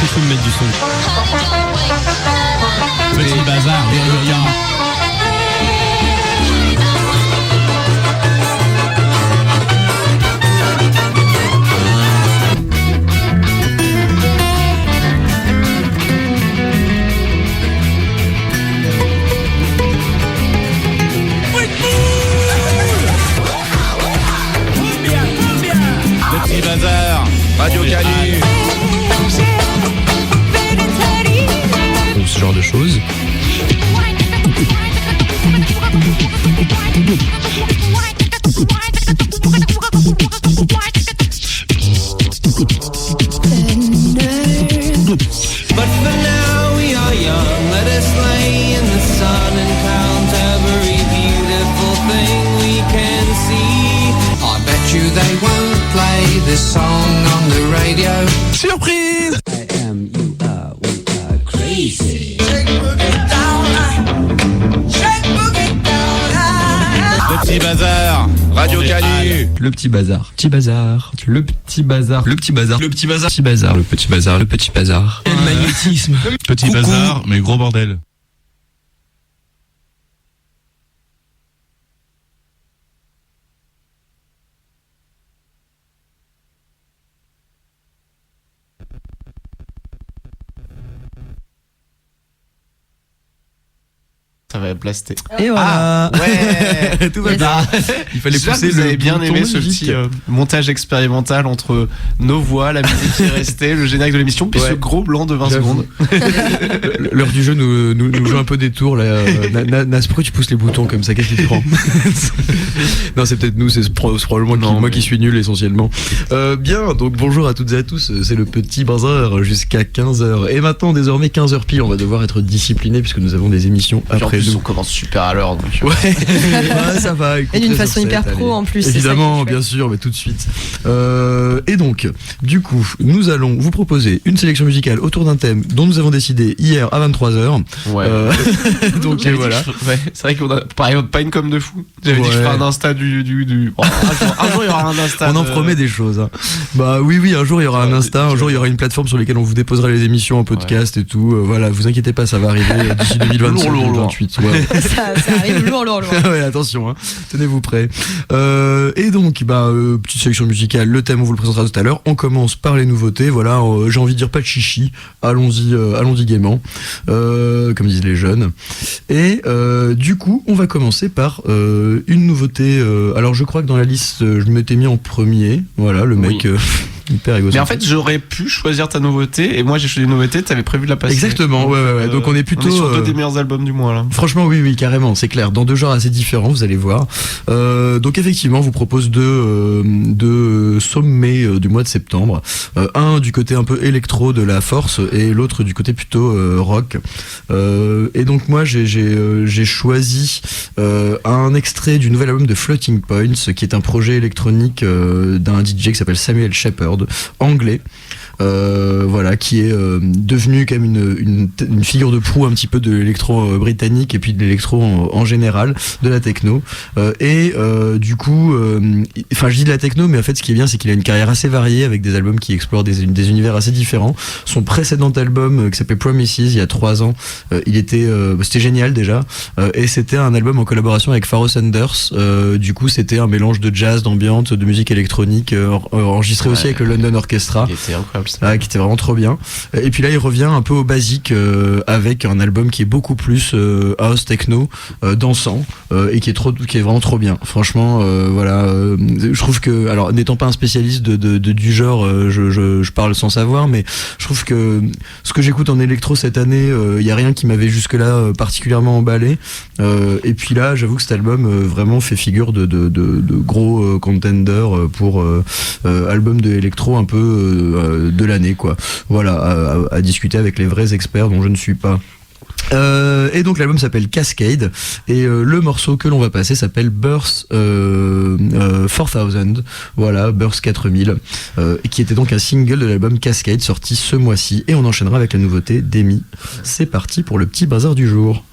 Il faut me mettre du son. Petit bazar, Le petit bazar, Radio Canu. Donc ce genre de choses. But for now we are young, let us lay in the sun and count every beautiful thing we can see. I bet you they won't play this song on the radio. Surprise! I am, you are, we are crazy. Le petit bazar, Radio Canu. Le petit bazar. Petit bazar. Le petit bazar. Le petit bazar. Le petit bazar. Petit bazar. Le petit bazar. Le petit bazar. Quel magnétisme. Petit bazar, mais gros bordel. Ça va blaster. Et voilà. Ouais. Tout va bien. Il fallait J'espère pousser que vous avez le bien bouton aimé ce magique. petit montage expérimental entre nos voix, la musique qui est restée, le générique de l'émission, puis Ouais. ce gros blanc de 20 J'avoue. secondes. L'heure du jeu nous joue un peu des tours là. Nasprou, tu pousses les boutons comme ça, qu'est-ce qui te prend? Non, c'est peut-être nous, c'est probablement moi qui suis nul essentiellement. Bien, donc bonjour à toutes et à tous, c'est le petit bazar jusqu'à 15h. Et maintenant, désormais 15h pile, on va devoir être discipliné puisque nous avons des émissions Puis en après plus, nous. on commence super à l'heure. Donc... Ouais, ouais, ça va. Et d'une façon hyper pro en plus. c'est ça Évidemment, qui est bien sûr, mais tout de suite. Et donc, du coup, nous allons vous proposer une sélection musicale autour d'un thème dont nous avons décidé hier à 23h. Ouais. Donc J'avais dit voilà. que ouais, c'est vrai qu'on a par exemple pas une com de fou. J'avais dit que je Ouais. ferais un Insta du... Oh, un jour il y aura un Insta. On en promet des choses. Hein. Bah oui, un jour il y aura un Insta, un jour il y aura une plateforme sur laquelle on vous déposera les émissions en podcast et tout. Voilà, vous inquiétez pas, ça va arriver d'ici 2026, Lourd. 2028. Ouais. ça arrive lourd. Ouais, attention, hein. Tenez-vous prêts. Et donc, petite sélection musicale, le thème on vous le présentera tout à l'heure. On commence par les nouveautés. Voilà, j'ai envie de dire pas de chichi. Allons-y gaiement, comme disent les jeunes. Et du coup, on va commencer par une nouveauté. Alors, je crois que dans la liste, je m'étais mis en premier. Voilà, le mec. Hyper égocentrique. Mais en fait, j'aurais pu choisir ta nouveauté et moi j'ai choisi une nouveauté, t'avais prévu de la passer. Exactement, ouais. Donc on est plutôt. On est sur deux des meilleurs albums du mois là. Franchement, oui, carrément, c'est clair. Dans deux genres assez différents, vous allez voir. Donc effectivement, on vous propose deux sommets du mois de septembre. Un du côté un peu électro de la force et l'autre du côté plutôt rock. Et donc moi, j'ai choisi un extrait du nouvel album de Floating Points, qui est un projet électronique d'un DJ qui s'appelle Samuel Shepard, anglais. Voilà, qui est devenu quand même une figure de proue un petit peu de l'électro britannique et puis de l'électro en général, de la techno. Du coup, je dis de la techno, mais en fait, ce qui est bien, c'est qu'il a une carrière assez variée avec des albums qui explorent des univers assez différents. Son précédent album, qui s'appelait Promises, il y a 3 ans, c'était génial déjà, et c'était un album en collaboration avec Pharoah Sanders. Du coup, c'était un mélange de jazz, d'ambiance, de musique électronique, enregistré aussi avec le London Orchestra. Qui était incroyable. Qui était vraiment trop bien. Et puis là, il revient un peu au basique avec un album qui est beaucoup plus house techno, dansant, et qui est vraiment trop bien. Franchement, je trouve que, alors n'étant pas un spécialiste du genre, je parle sans savoir, mais je trouve que ce que j'écoute en électro cette année, il y a rien qui m'avait jusque-là particulièrement emballé. Et puis là, j'avoue que cet album vraiment fait figure de gros contender pour album de électro un peu de l'année, quoi. Voilà, à discuter avec les vrais experts dont je ne suis pas. Et donc l'album s'appelle Cascade et le morceau que l'on va passer s'appelle Burst 4000, voilà, Burst 4000, qui était donc un single de l'album Cascade sorti ce mois-ci, et on enchaînera avec la nouveauté d'Emi. C'est parti pour le petit bazar du jour.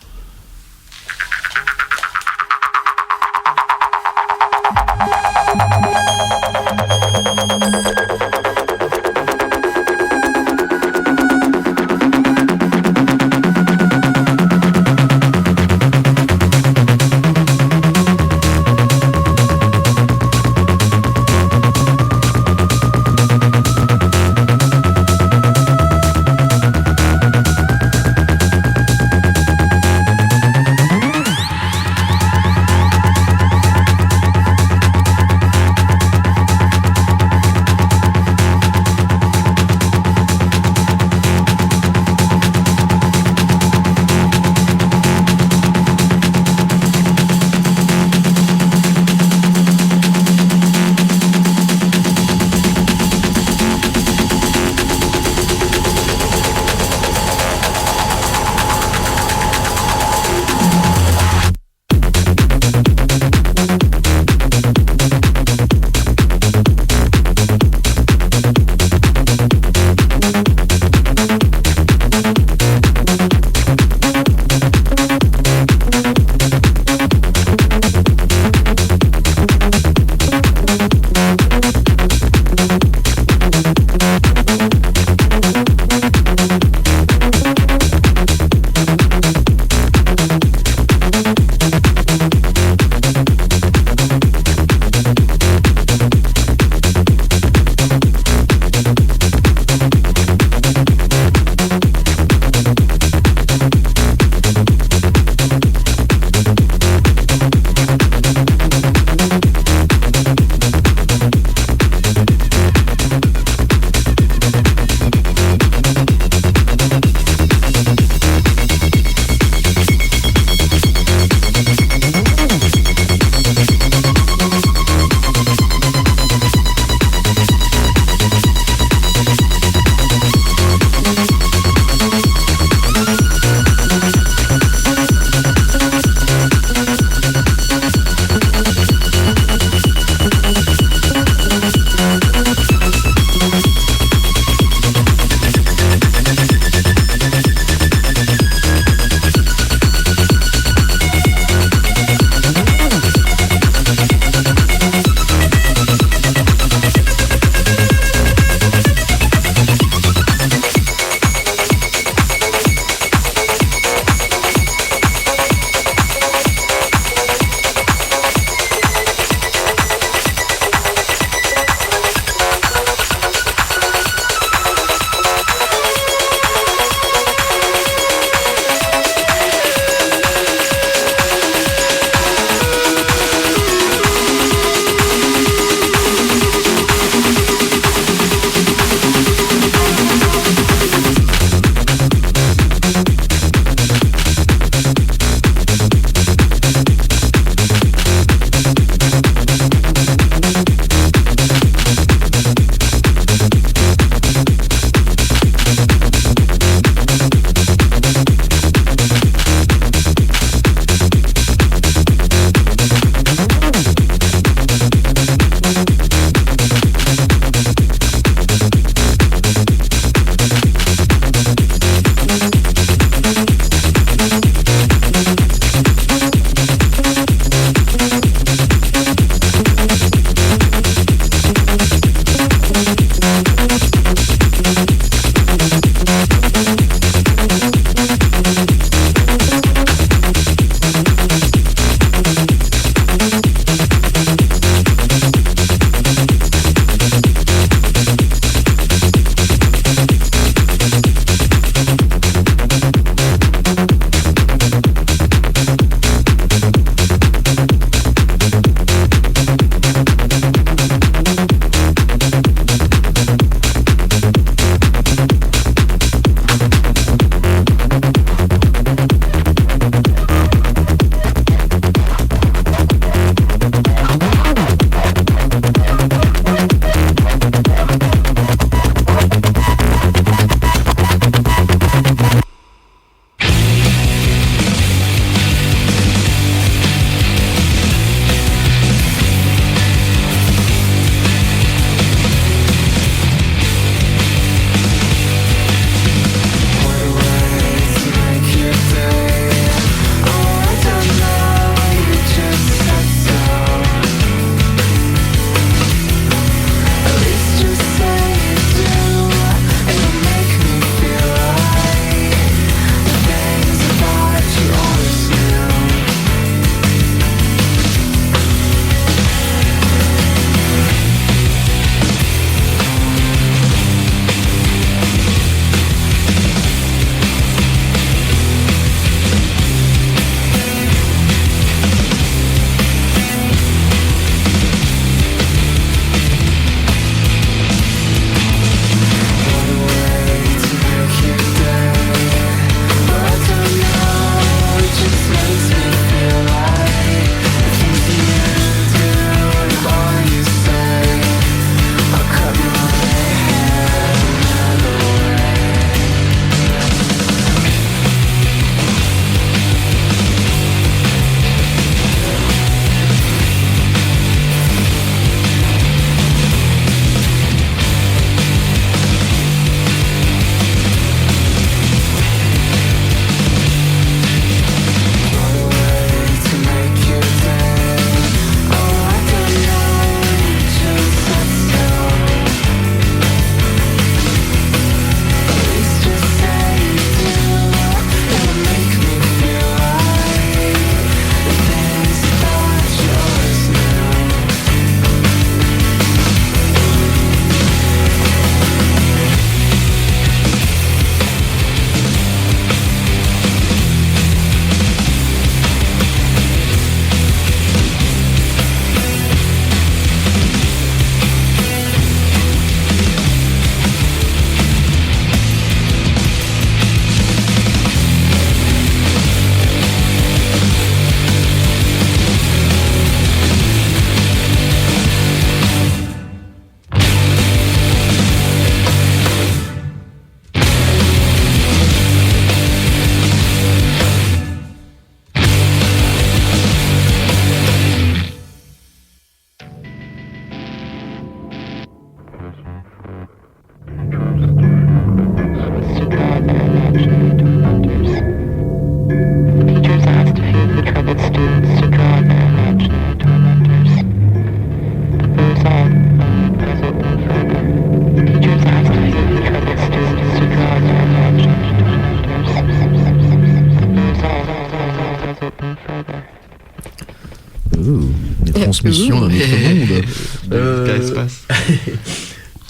retransmission dans notre monde.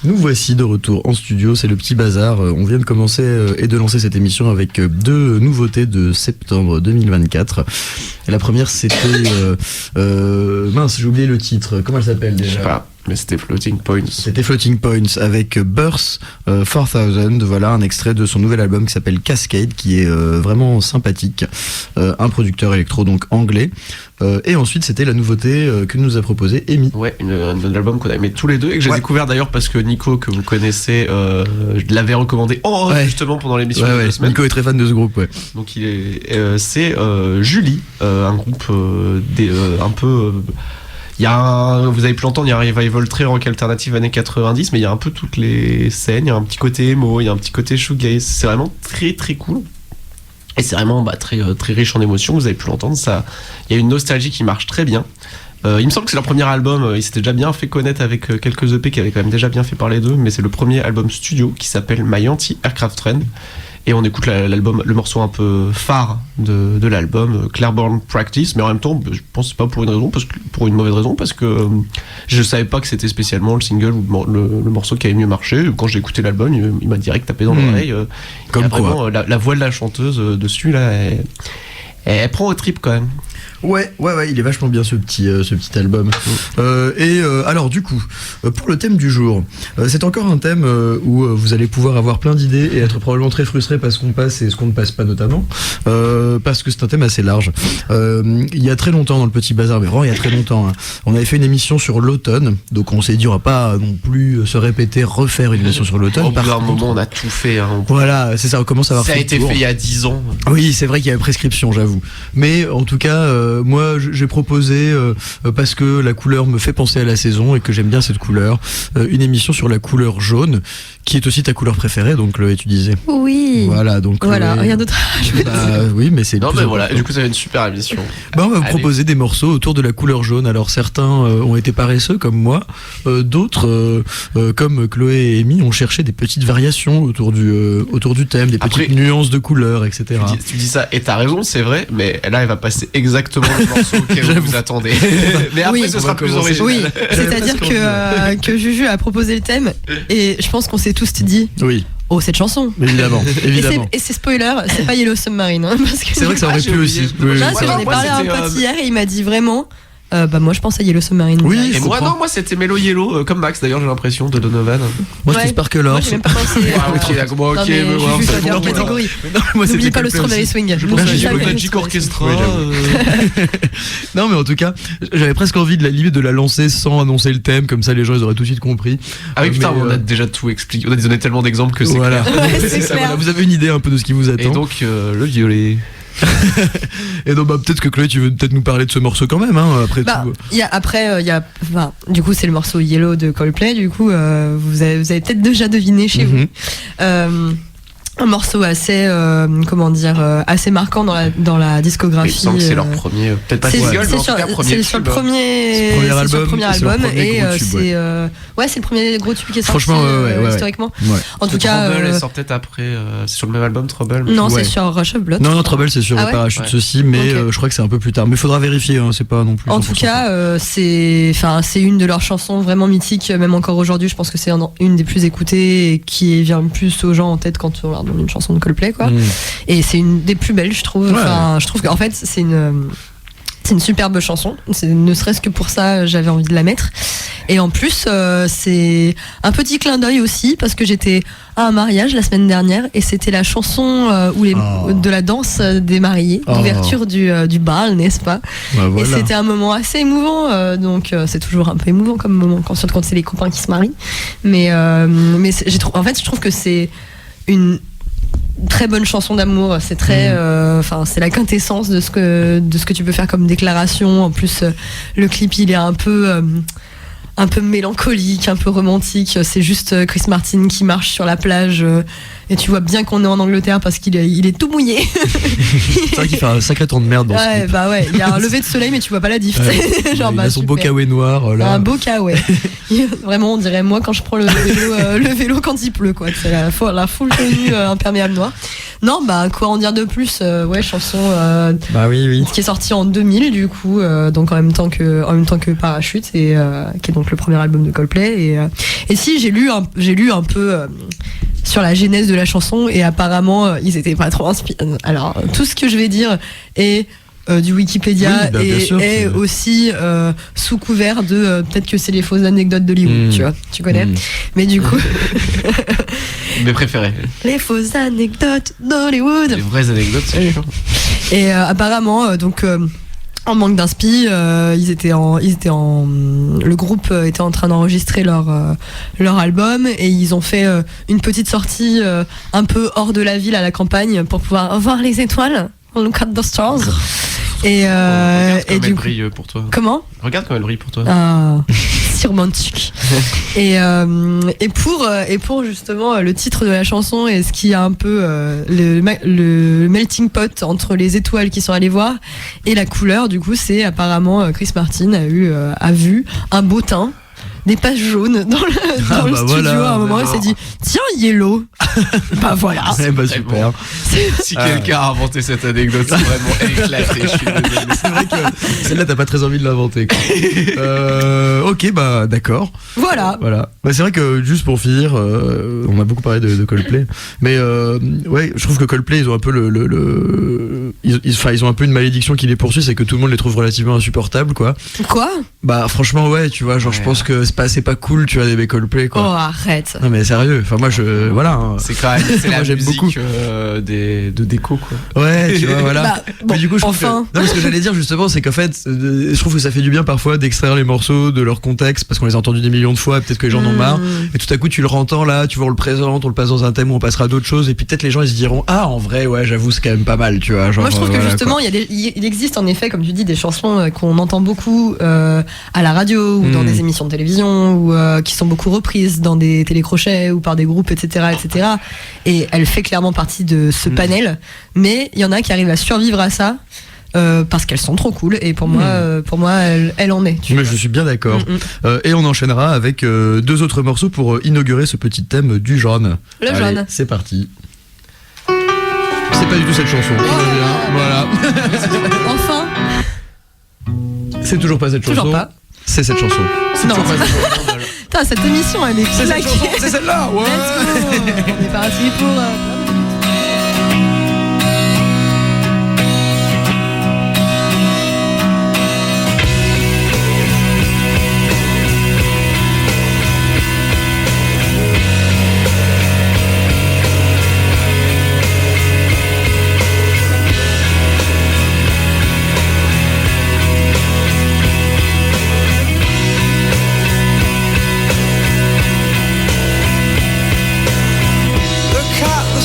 Nous voici de retour en studio, c'est le petit bazar. On vient de commencer et de lancer cette émission avec deux nouveautés de septembre 2024. Et la première, c'était... mince, j'ai oublié le titre. Comment elle s'appelle déjà ? Je sais pas, mais c'était Floating Points. C'était Floating Points avec Birth 4000. Voilà un extrait de son nouvel album qui s'appelle Cascade, qui est vraiment sympathique. Un producteur électro donc anglais. Et ensuite, c'était la nouveauté que nous a proposé Amy. Ouais, un album qu'on a aimé tous les deux et que j'ai découvert d'ailleurs parce que Nico, que vous connaissez, je l'avais recommandé justement pendant l'émission de la semaine. Nico est très fan de ce groupe, ouais. Donc c'est Julie, un groupe un peu... vous avez pu l'entendre, il y a un revival très rock alternative années 90, mais il y a un peu toutes les scènes, il y a un petit côté emo, il y a un petit côté shoegaze, c'est vraiment très très cool. Et c'est vraiment très, très riche en émotions, vous avez pu l'entendre, il y a une nostalgie qui marche très bien. Il me semble que c'est leur premier album, ils s'étaient déjà bien fait connaître avec quelques EP qui avaient quand même déjà bien fait parler d'eux, mais c'est le premier album studio qui s'appelle My Anti-Aircraft Friend. Et on écoute le morceau un peu phare de l'album, Clairborn Practice, mais en même temps, je pense que c'est pas pour une mauvaise raison, parce que je savais pas que c'était spécialement le single ou le morceau qui avait mieux marché. Quand j'ai écouté l'album, il m'a direct tapé dans l'oreille. Comme quoi. Vraiment, la voix de la chanteuse dessus, là, elle prend au trip quand même. Ouais, il est vachement bien ce petit album. Alors du coup, pour le thème du jour, c'est encore un thème où vous allez pouvoir avoir plein d'idées et être probablement très frustré parce qu'on passe et ce qu'on ne passe pas notamment, parce que c'est un thème assez large. Il y a très longtemps dans le petit bazar, mais vraiment il y a très longtemps, on avait fait une émission sur l'automne, donc on s'est dit on va pas non plus se répéter, refaire une émission sur l'automne. Au bout d'un moment, on a tout fait. Voilà, c'est ça, on commence à avoir ça a été fait il y a 10 ans. Oui, c'est vrai qu'il y avait prescription, j'avoue. Mais en tout cas, moi j'ai proposé, parce que la couleur me fait penser à la saison et que j'aime bien cette couleur, une émission sur la couleur jaune, qui est aussi ta couleur préférée, donc Chloé, tu disais. Oui. Voilà, donc voilà, Chloé, rien d'autre à ajouter. Oui, mais c'est... Non, mais voilà, du coup ça va être une super émission. On va vous proposer des morceaux autour de la couleur jaune. Alors certains ont été paresseux comme moi, d'autres, comme Chloé et Amy, ont cherché des petites variations autour du thème, des petites nuances de couleurs, etc. Tu dis ça, et t'as raison, c'est vrai, mais là elle va passer exactement le morceau auquel vous attendez. Mais après ce sera plus original. Oui, c'est-à-dire que Juju a proposé le thème et je pense qu'on s'est tous dit. Oui. Oh, cette chanson. Évidemment. Et c'est spoiler, c'est pas Yellow Submarine. Parce que c'est vrai que ça aurait pu aussi. J'en ai parlé à un pote hier et il m'a dit vraiment. Moi je pense à Yellow Submarine. Oui, et moi c'était Mellow Yellow, comme Max d'ailleurs, j'ai l'impression, de Donovan. Moi c'était Sparkle Horse. Moi j'ai même pas pensé. Catégorie. N'oublie pas le Strawberry Swing. Le Magic Orchestra. Non mais en tout cas, j'avais presque envie de la lancer sans annoncer le thème, comme ça les gens ils auraient tout de suite compris. Ah oui, putain, on a déjà tout expliqué. On a donné tellement d'exemples que c'est clair. C'est clair. Voilà, vous avez une idée un peu de ce qui vous attend. Et donc le violet. Et donc peut-être que Chloé, tu veux peut-être nous parler de ce morceau quand même, après tout. Du coup c'est le morceau Yellow de Coldplay. Du coup vous avez peut-être déjà deviné chez vous. Un morceau assez assez marquant dans la discographie. Il me semble que c'est leur premier, peut-être pas single, mais en tout cas premier tube. C'est sur le premier album et c'est le premier gros tube qui est sorti historiquement. En tout cas, Trouble sort peut-être après. C'est sur le même album, Trouble. Non, c'est sur Rush of Blood. Non, Trouble c'est sur Parachute Ceci, mais je crois que c'est un peu plus tard. Mais il faudra vérifier, c'est pas non plus. En tout cas, c'est une de leurs chansons vraiment mythiques, même encore aujourd'hui. Je pense que c'est une des plus écoutées et qui vient le plus aux gens en tête quand on regarde une chanson de Coldplay, quoi. Et c'est une des plus belles, je trouve. Je trouve qu'en fait c'est une superbe chanson, ne serait-ce que pour ça j'avais envie de la mettre. Et en plus c'est un petit clin d'œil aussi parce que j'étais à un mariage la semaine dernière et c'était la chanson de la danse des mariés, d'ouverture du bal, n'est-ce pas? Et c'était un moment assez émouvant, donc c'est toujours un peu émouvant comme moment quand c'est les copains qui se marient, mais je trouve que c'est une très bonne chanson d'amour, c'est très c'est la quintessence de ce que tu peux faire comme déclaration. En plus le clip il est un peu mélancolique, un peu romantique. C'est juste Chris Martin qui marche sur la plage et tu vois bien qu'on est en Angleterre parce qu'il est tout mouillé. C'est vrai qu'il fait un sacré tour de merde dans ce clip. Il y a un lever de soleil mais tu vois pas la diff. Il a son beau kawaii noir là. Un beau kawaii. Vraiment on dirait moi quand je prends le vélo quand il pleut, quoi. C'est la full tenue imperméable noire. Non, bah quoi en dire de plus, ouais, chanson Bah oui. qui est sortie en 2000 du coup, donc en même temps que Parachute, et qui est donc le premier album de Coldplay. Et si j'ai lu un peu sur la genèse de la chanson, et apparemment ils étaient pas trop inspirés. Alors tout ce que je vais dire est du Wikipédia, Oui, bah, bien sûr, et c'est- aussi sous couvert de peut-être que c'est les fausses anecdotes d'Hollywood, tu vois, tu connais. Mais du coup, Mes préférés. les fausses anecdotes d'Hollywood. Les vraies anecdotes, c'est Oui. sûr. Et apparemment, donc en manque d'inspi, le groupe était en train d'enregistrer leur album, et ils ont fait une petite sortie un peu hors de la ville, à la campagne, pour pouvoir voir les étoiles. Look at the stars. Et Regarde comme du elle coup, brille pour toi. comment? Regarde comme elle brille pour toi. Ah, si romantique. Et pour justement le titre de la chanson, et ce qui a un peu le melting pot entre les étoiles qui sont allées voir et la couleur, du coup, c'est apparemment Chris Martin a vu un beau teint, des pages jaunes dans le bah studio, voilà, à un moment, il s'est dit tiens, yellow. Bah voilà. Eh bah Très super. Si quelqu'un a inventé cette anecdote, c'est vraiment éclaté. Je suis désolé. C'est vrai que celle-là, t'as pas très envie de l'inventer, quoi. Ok, bah d'accord. Voilà. Voilà. Bah, c'est vrai que juste pour finir, on a beaucoup parlé de Coldplay, mais ouais, je trouve que Coldplay, ils ont un peu ils ont un peu une malédiction qui les poursuit, c'est que tout le monde les trouve relativement insupportables, quoi. Quoi? Bah franchement, ouais, tu vois, genre je Ouais. pense que c'est pas cool, tu vois, d'aimer Coldplay, Oh, quoi. arrête. Non mais sérieux, enfin moi voilà. Hein. C'est quand même c'est la Moi, j'aime musique beaucoup. de déco, quoi. Ouais, tu vois, voilà. Bah, bon, Mais du coup, je trouve enfin. que... Non, mais ce que j'allais dire justement, c'est qu'en fait, je trouve que ça fait du bien parfois d'extraire les morceaux de leur contexte, parce qu'on les a entendus des millions de fois, peut-être que les gens en ont marre. Et tout à coup, tu le entends là, tu vois, on le présente, on le passe dans un thème où on passera à d'autres choses, et puis peut-être les gens ils se diront ah en vrai, ouais, j'avoue, c'est quand même pas mal, tu vois. Genre, Moi, je trouve que voilà, justement, quoi. il existe en effet, comme tu dis, des chansons qu'on entend beaucoup à la radio ou dans des émissions de télévision, ou qui sont beaucoup reprises dans des télécrochets ou par des groupes, etc., etc. Et elle fait clairement partie de ce panel. Mais il y en a qui arrivent à survivre à ça parce qu'elles sont trop cool. Et pour moi, elle en est. Mais je suis bien d'accord. Et on enchaînera avec deux autres morceaux pour inaugurer ce petit thème du jaune. Le Allez, jaune. c'est parti. C'est pas du tout cette chanson. Tout va bien. Voilà. Enfin, C'est toujours pas cette chanson. toujours pas. C'est cette chanson. C'est Non. toujours pas cette chanson. Putain, cette émission, elle est C'est cette claquée. chanson. C'est celle-là. Ouais. Let's go. On est parti pour. Look at the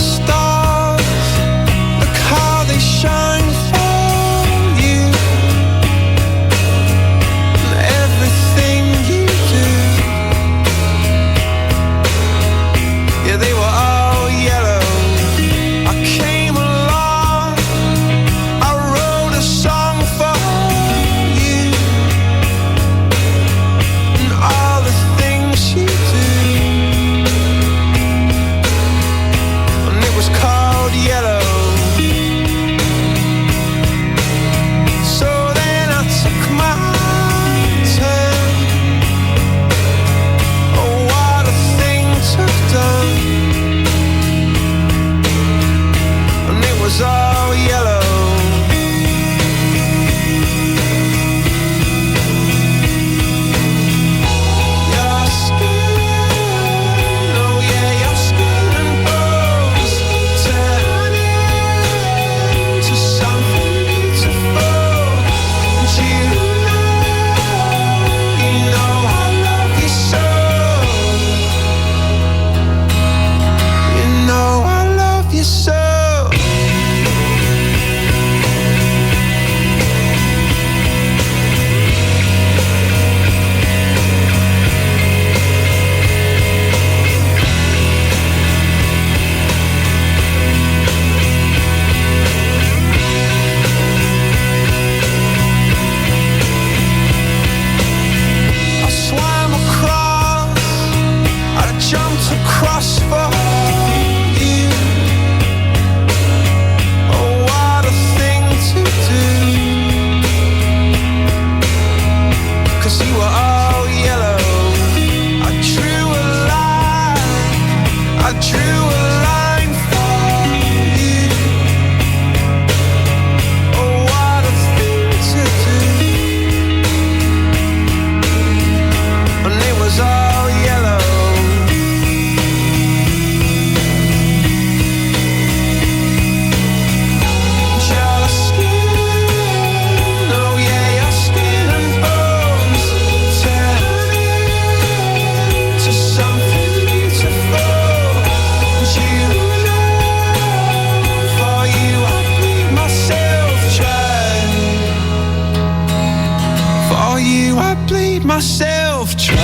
yourself try.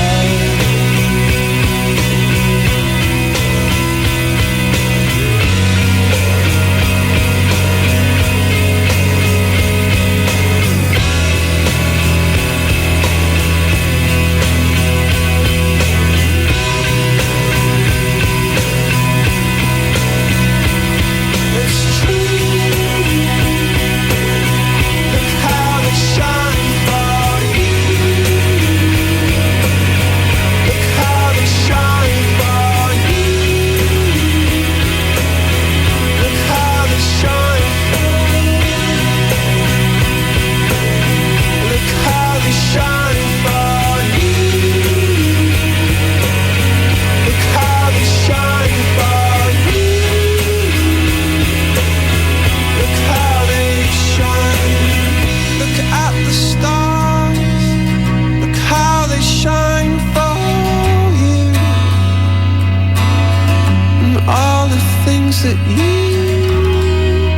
That you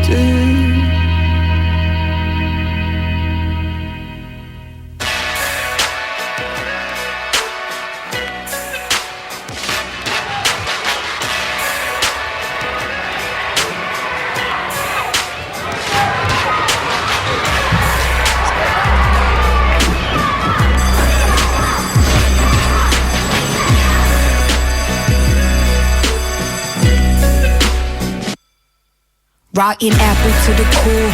do. Rotten apple to the core.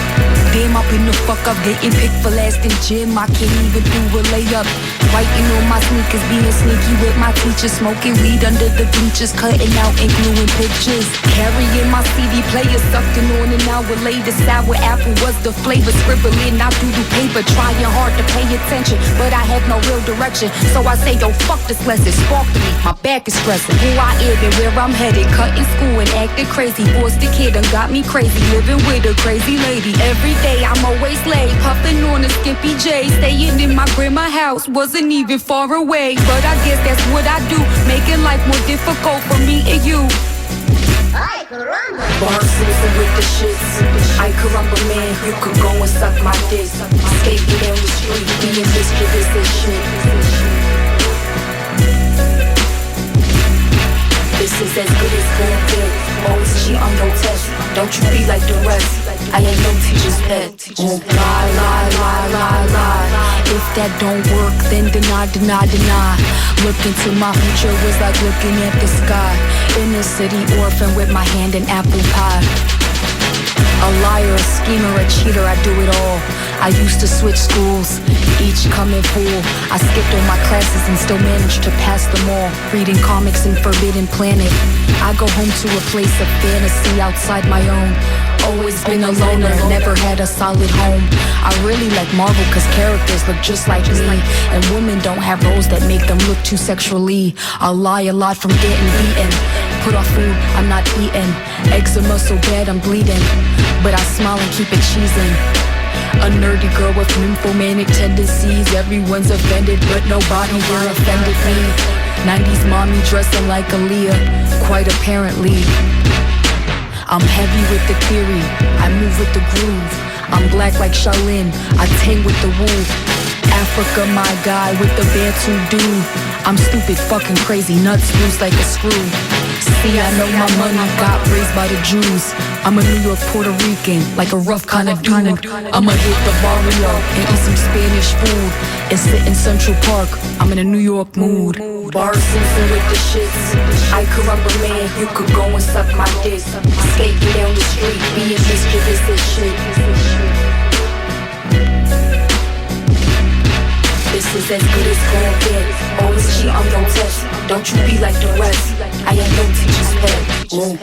Damn, I've been the fuck up, getting picked for last in gym. I can't even do a layup. Writing on my sneakers, being sneaky with my teacher. Smoking weed under the bleachers, cutting out and gluing pictures. Carrying my CD player, sucking on an hour later. Sour apple was the flavor, scribbling out through the paper. Trying hard to pay attention, but I have no real direction. So I say, yo, fuck this lesson, spark to me, my back is stressing. Who I am and where I'm headed, cutting school and acting crazy. Forced the kid and got me crazy, living with a crazy lady. Every day I'm always late, puffing on a skimpy J. Staying in my grandma's house, wasn't even far away. But I guess that's what I do, making life more difficult for me and you. Bar season with the shits. I caramba man, you could go and suck my dick. Skating down the street, being mischievous and shit. This is as good as gonna get. Always cheat on no test. Don't you be like the rest. I ain't no teacher's pet. Oh, lie, lie, lie, lie, lie. If that don't work, then deny, deny, deny. Look into my future was like looking at the sky. Inner city orphan with my hand in apple pie. A liar, a schemer, a cheater, I do it all. I used to switch schools, each coming full. I skipped all my classes and still managed to pass them all. Reading comics in Forbidden Planet. I go home to a place of fantasy outside my own. Always been a loner, never had a solid home. I really like Marvel cause characters look just like me. And women don't have roles that make them look too sexually. I lie a lot from getting beaten. Put off food, I'm not eating. Eczema so bad I'm bleeding. But I smile and keep it cheesing. A nerdy girl with nymphomanic tendencies. Everyone's offended but nobody here offended me. 90s mommy dressing like Aaliyah, quite apparently. I'm heavy with the theory, I move with the groove. I'm black like Shaolin, I tang with the wolf. Africa, my guy with the Bantu dude. I'm stupid, fucking crazy, nuts loose like a screw. See, I know my money got raised by the Jews. I'm a New York Puerto Rican, like a rough kind of dude. I'ma hit the barrio and eat some Spanish food and sit in Central Park. I'm in a New York mood. Bar season with the shits. I caramba man, you could go and suck my dick. Skating down the street, being mischievous and shit. This is as good as gonna get. Always cheat on your test. Don't you be like the rest. I ain't no teacher's pet. Ooh.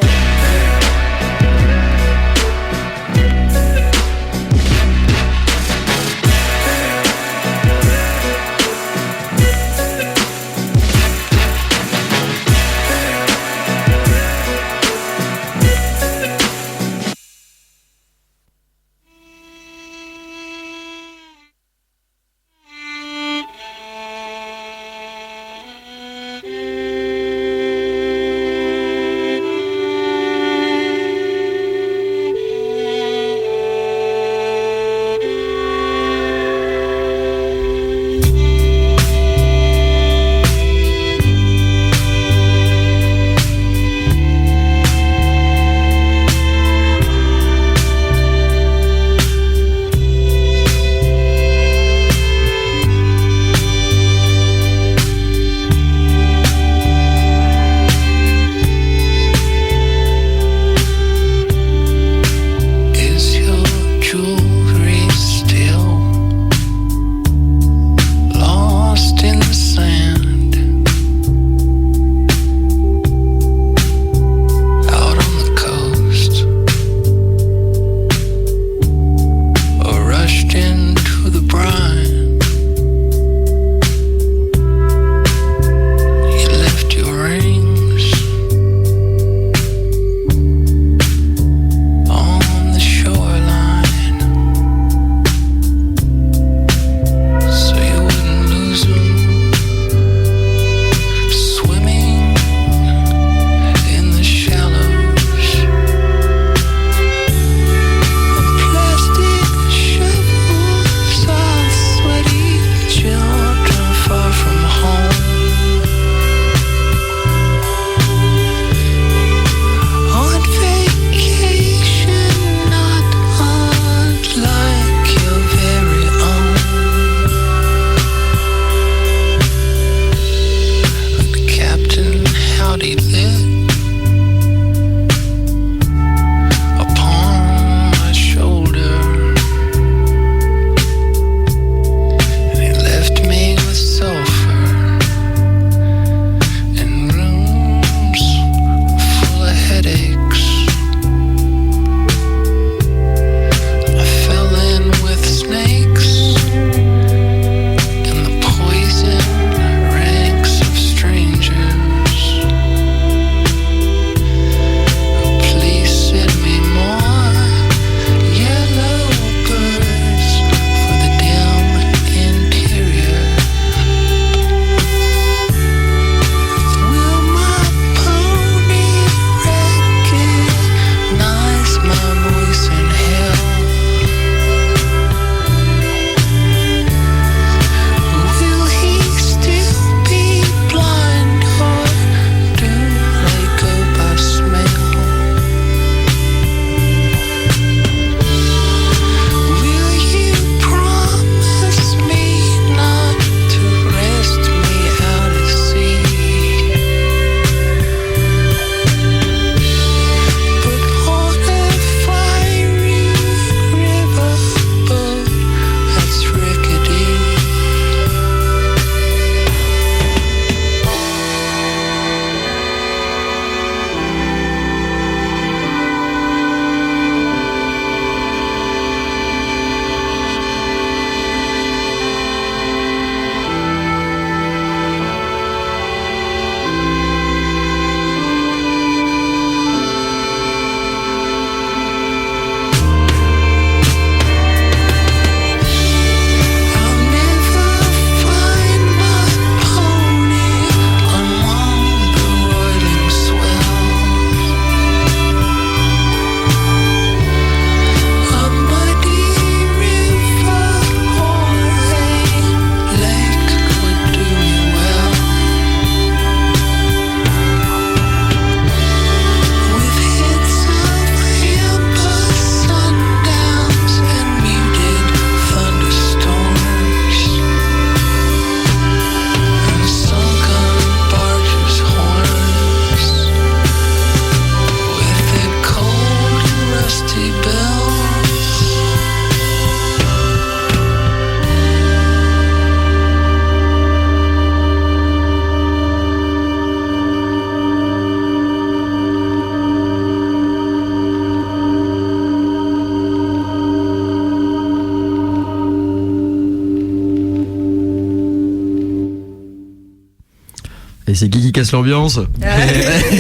Et c'est qui casse l'ambiance.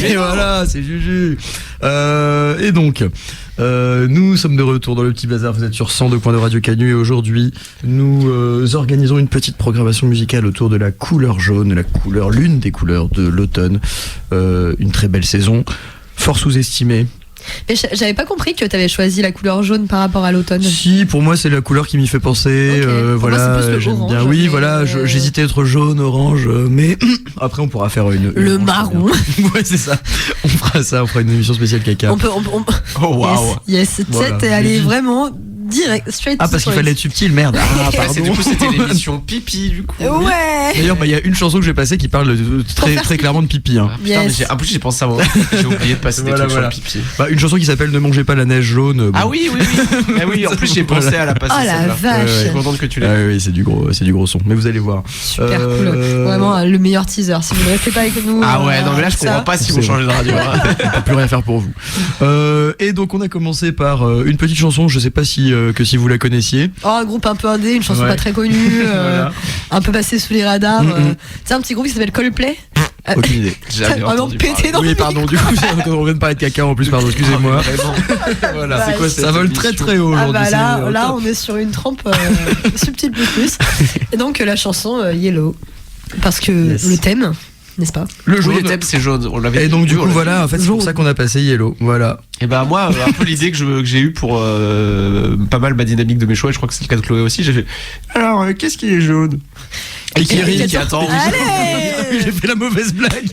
Et voilà, c'est Juju. Et donc, nous sommes de retour dans le petit bazar. Vous êtes sur 102.2 Radio Canu et aujourd'hui, nous organisons une petite programmation musicale autour de la couleur jaune, l'une des couleurs de l'automne. Une très belle saison, fort sous-estimée. Mais j'avais pas compris que t'avais choisi la couleur jaune par rapport à l'automne. Si, pour moi c'est la couleur qui m'y fait penser. Okay. Pour moi, c'est plus le j'aime orange, bien. Oui, mais voilà, j'hésitais entre jaune, orange, mais après on pourra faire le marron. Ouais, c'est ça. On fera une émission spéciale caca. On peut. Oh waouh. Yes, Voilà. t'es allé vraiment direct, straight. Ah, parce qu'il fallait être subtil, merde. Ah, pardon. Du coup, c'était l'émission pipi, du coup. Ouais. D'ailleurs, il y a une chanson que j'ai passée qui parle très clairement de pipi. Hein. Ah, putain, Yes. mais en plus, j'ai pensé à moi. J'ai oublié de passer des Voilà, trucs voilà. sur le pipi. Bah, une chanson qui s'appelle Ne mangez pas la neige jaune. Bon. Ah oui. Ah oui, en plus, j'ai pensé à la passer. Oh la celle-là. vache. Je suis contente que tu l'aies. Ah oui, c'est du gros son. Mais vous allez voir. Super cool. Vraiment le meilleur teaser. Si vous ne restez pas avec nous. Ah ouais, non, mais là, je ça. comprends pas si C'est vous bon. changez de radio. On peut plus rien faire pour vous. Et donc on a commencé par une petite chanson, je sais pas si si vous la connaissiez. Oh, un groupe un peu indé, une chanson Ouais. pas très connue, Voilà. un peu passée sous les radars. C'est un petit groupe qui s'appelle Coldplay. Aucune idée. J'ai T'as jamais vraiment entendu pété parler. dans Oui, le pardon, du coup, on vient de parler de caca en plus, pardon, excusez-moi. Ah, mais vraiment. Voilà, c'est quoi cette Ça vole émission très très haut Ah aujourd'hui. bah là, c'est là top. on est sur une trempe subtile plus. Et donc la chanson Yellow. Parce que Yes. le thème, n'est-ce pas? Le Oui, jaune. le thème, c'est jaune. On l'avait Et dit. donc du On coup l'a voilà, en fait c'est pour Jaune. ça qu'on a passé Yellow, voilà. Et bah moi, un peu l'idée que j'ai eue pour pas mal ma dynamique de mes choix, et je crois que c'est le cas de Chloé aussi, j'ai fait alors qu'est-ce qui est jaune? Et qui rit, qui attend. Allez. J'ai fait la mauvaise blague.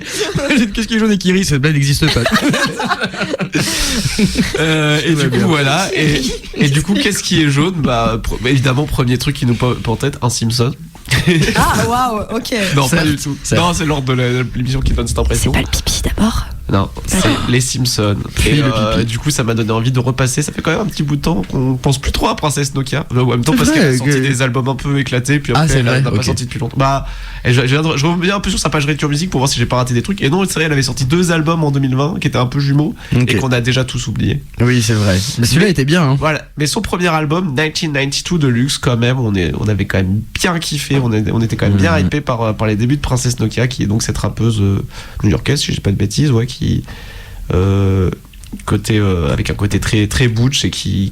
Qu'est-ce qui est jaune et qui rit? Cette blague n'existe pas. Et du coup voilà, et du coup qu'est-ce qui est jaune? Bah évidemment premier truc qui nous pop en tête, un Simpson. Ah waouh, ok. Non, Certes, pas du tout. certes. Non, c'est l'ordre de l'émission qui donne cette C'est impression. pas le pipi d'abord. Non, c'est les Simpsons. Puis Et le pipi. du coup, ça m'a donné envie de repasser. Ça fait quand même un petit bout de temps qu'on pense plus trop à Princesse Nokia. Mais en même temps, C'est parce vrai qu'elle a sorti que- des albums un peu éclatés, puis Ah, après, c'est elle vrai, n'a pas ok. sorti depuis longtemps. Bah, et je reviens un peu sur sa page Retour Musique pour voir si j'ai pas raté des trucs. Et non, c'est vrai, elle avait sorti 2 albums en 2020 qui étaient un peu jumeaux Ok. et qu'on a déjà tous oubliés. Oui, c'est vrai. Mais celui-là était bien. Hein. Voilà. Mais son premier album, 1992 Deluxe, quand même, on avait quand même bien kiffé. On était quand même bien hypé par les débuts de Princesse Nokia, qui est donc cette rappeuse new-yorkaise, si j'ai pas de bêtises, ouais, qui avec un côté très très butch et qui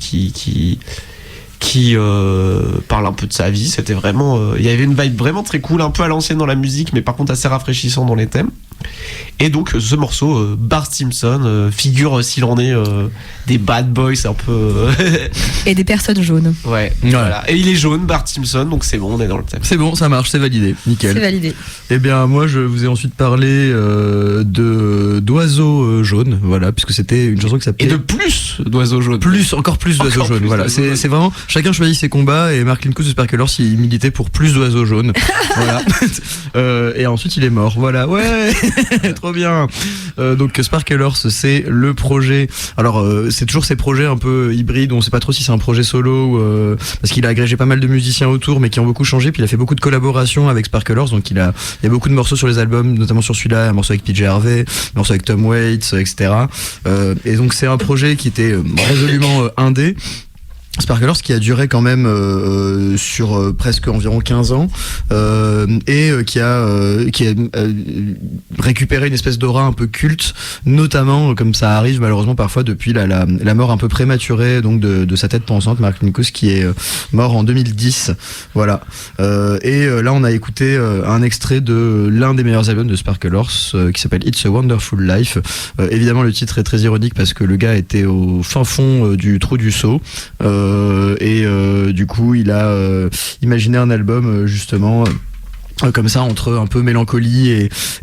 parle un peu de sa vie. C'était vraiment il y avait une vibe vraiment très cool, un peu à l'ancienne dans la musique, mais par contre assez rafraîchissant dans les thèmes. Et donc ce morceau, Bart Simpson, figure s'il en est des bad boys un peu Et des personnes jaunes. ouais, voilà. Et il est jaune, Bart Simpson, donc c'est bon, on est dans le thème. C'est bon, ça marche, c'est validé, C'est nickel. validé. Eh bien, moi, je vous ai ensuite parlé d'oiseaux jaunes, voilà, puisque c'était une chanson qui Et s'appelait de plus d'oiseaux jaunes. encore plus d'oiseaux Encore jaunes. plus Voilà, d'oiseaux jaunes. c'est vraiment chacun choisit ses combats et Mark Linkous de Sparklers il militait pour plus d'oiseaux jaunes. Voilà. Et ensuite il est mort. Voilà, ouais, trop bien. Donc Sparklers, c'est le projet. Alors c'est toujours ces projets un peu hybrides. On sait pas trop si c'est un projet solo ou, parce qu'il a agrégé pas mal de musiciens autour, mais qui ont beaucoup changé. Puis il a fait beaucoup de collaborations avec Sparklers. Donc il y a beaucoup de morceaux sur les albums, notamment sur celui-là, un morceau avec PJ Harvey, un morceau avec Tom Waits, etc. Et donc c'est un projet qui était résolument indé. Sparklers qui a duré quand même sur presque environ 15 ans et qui a récupéré une espèce d'aura un peu culte, notamment comme ça arrive malheureusement parfois depuis la mort un peu prématurée donc de sa tête pensante, Mark Linkous, qui est mort en 2010. Voilà. Et là on a écouté un extrait de l'un des meilleurs albums de Sparklers qui s'appelle It's a Wonderful Life. Évidemment le titre est très ironique parce que le gars était au fin fond du trou du seau. Du coup il a imaginé un album justement comme ça entre un peu mélancolie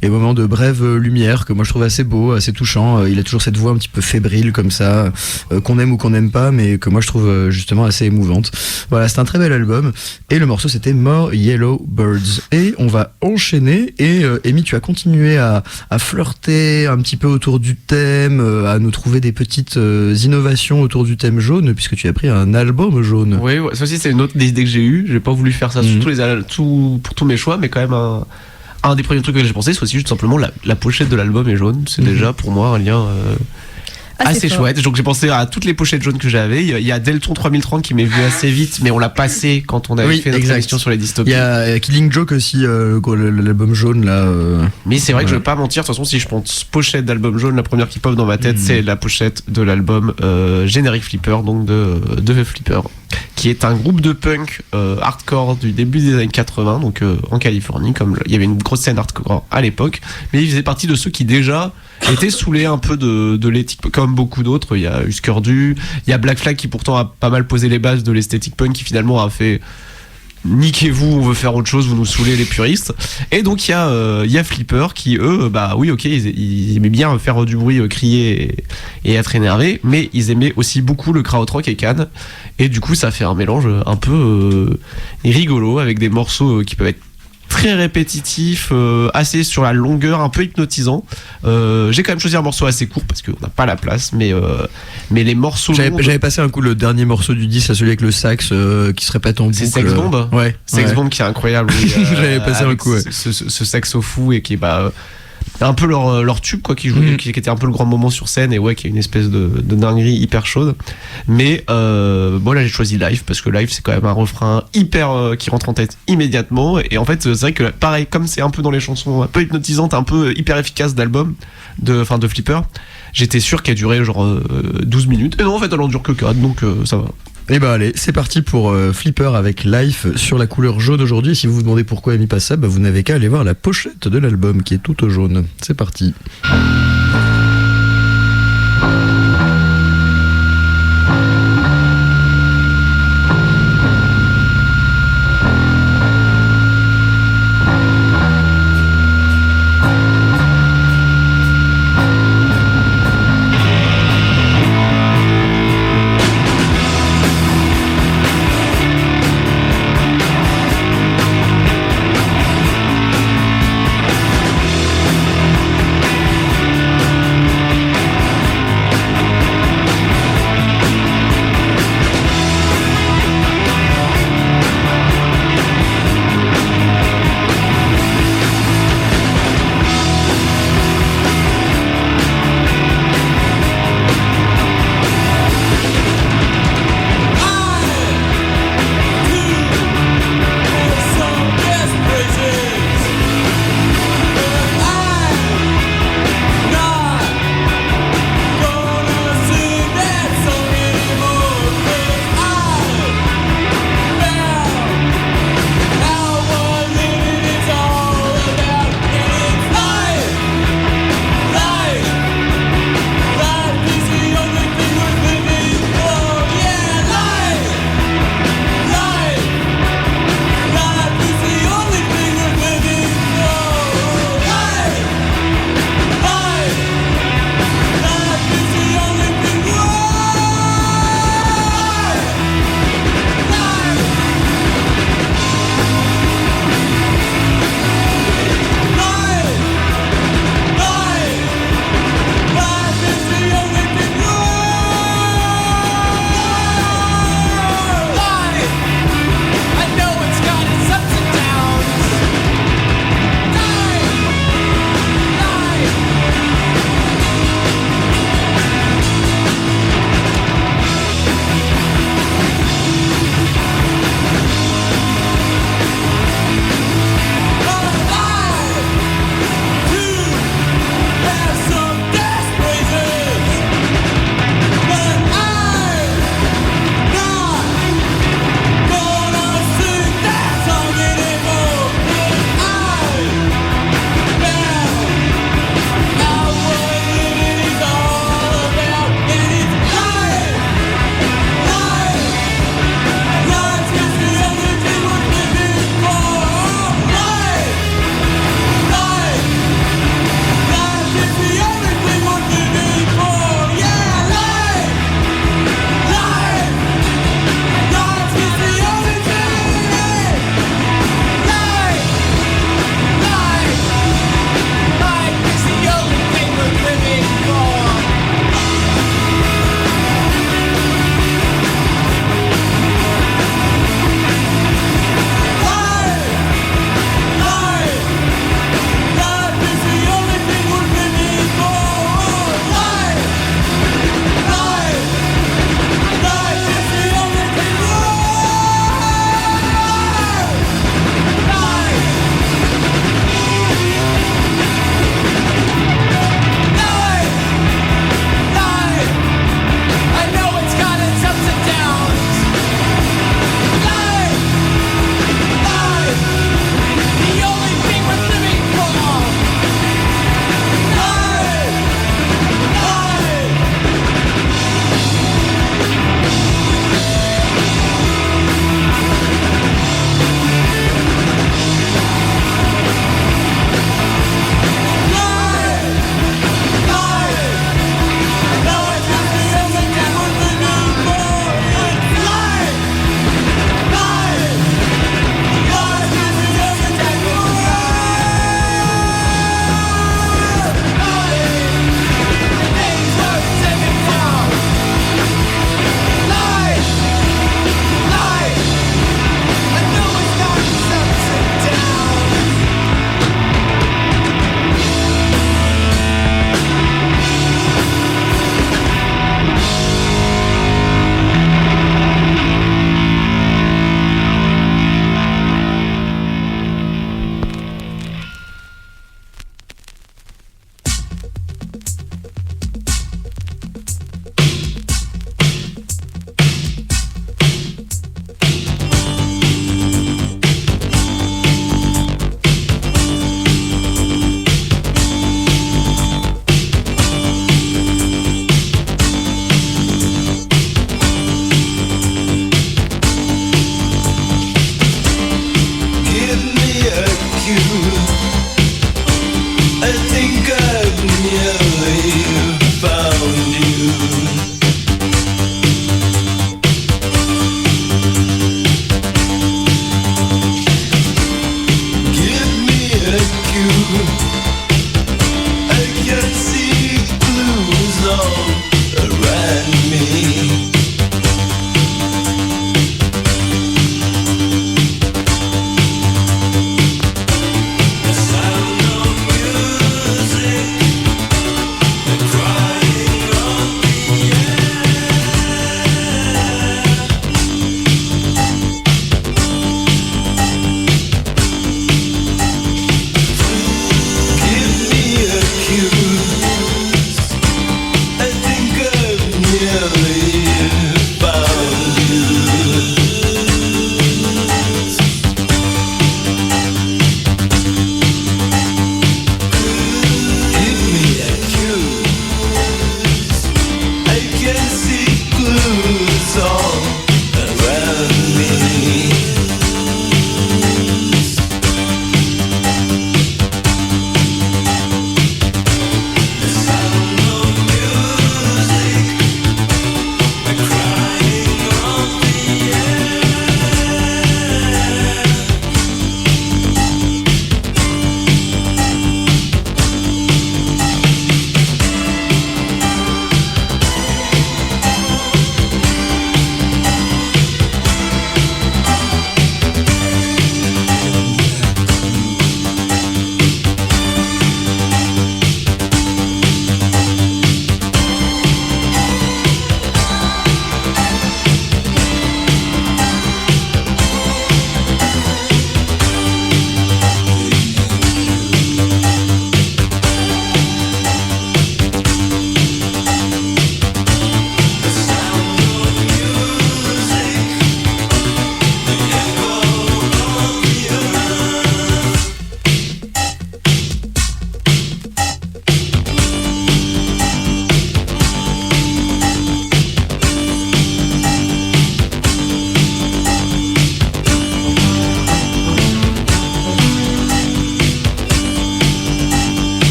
et moments de brève lumière que moi je trouve assez beau, assez touchant. Il a toujours cette voix un petit peu fébrile comme ça, qu'on aime ou qu'on n'aime pas, mais que moi je trouve justement assez émouvante. Voilà, c'est un très bel album et le morceau c'était More Yellow Birds. Et on va enchaîner et Amy, tu as continué à flirter un petit peu autour du thème, à nous trouver des petites innovations autour du thème jaune, puisque tu as pris un album jaune. Oui, ouais, ça aussi c'est une autre des idées que j'ai eues. J'ai pas voulu faire ça sur pour tous mes choix, mais quand même un des premiers trucs que j'ai pensé, c'est aussi juste simplement la pochette de l'album est jaune. C'est déjà pour moi un lien. assez fort. chouette. Donc j'ai pensé à toutes les pochettes jaunes que j'avais. Il y a Delton 3030 qui m'est vu assez vite, mais on l'a passé quand on avait Oui, fait notre exact. émission sur les Il dystopies. y a Killing Joke aussi, l'album jaune là. Mais c'est vrai que je Ouais. vais pas mentir, de toute façon si je pense pochette d'album jaune, la première qui pop dans ma tête c'est la pochette de l'album Generic Flipper, donc de Flipper, qui est un groupe de punk hardcore du début des années 80, donc en Californie, comme il y avait une grosse scène hardcore à l'époque, mais il faisait partie de ceux qui déjà étaient saoulés un peu de l'éthique, comme beaucoup d'autres. Il y a Husker Du, il y a Black Flag qui pourtant a pas mal posé les bases de l'esthétique punk, qui finalement a fait niquez-vous, on veut faire autre chose, vous nous saoulez les puristes. Et donc il y a Flipper qui eux, bah oui ok, ils aimaient bien faire du bruit, crier et être énervés, mais ils aimaient aussi beaucoup le krautrock et Cannes. Et du coup ça fait un mélange un peu rigolo, avec des morceaux qui peuvent être très répétitif, assez sur la longueur, un peu hypnotisant. J'ai quand même choisi un morceau assez court parce qu'on n'a pas la place, mais les morceaux longs, J'avais passé un coup le dernier morceau du disque, celui avec le sax qui se répète en boucle. c'est Sex Bomb. Ouais. Sex ouais. Bomb qui est incroyable. Oui, J'avais passé un avec coup, ouais. ce saxo fou et qui est un peu leur tube quoi, qui était un peu le grand moment sur scène, et ouais, qui est une espèce de dinguerie hyper chaude. Mais bon là j'ai choisi Live parce que Live c'est quand même un refrain hyper qui rentre en tête immédiatement, et en fait c'est vrai que pareil, comme c'est un peu dans les chansons un peu hypnotisantes, un peu hyper efficaces d'album de Flipper, j'étais sûr qu'elle durait genre 12 minutes, et non en fait elle en dure que 4, donc ça va. Et bah allez, c'est parti pour Flipper avec Life sur la couleur jaune aujourd'hui. Et si vous vous demandez pourquoi elle a mis pas ça, bah vous n'avez qu'à aller voir la pochette de l'album qui est toute au jaune. C'est parti. I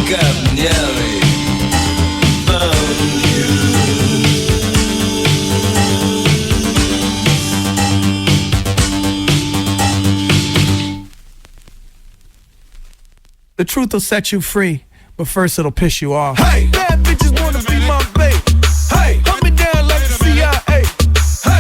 think I've nearly found you. The truth will set you free, but first it'll piss you off. Hey, bad bitches wanna be my babe. Hey, hunt me down like the CIA. Hey,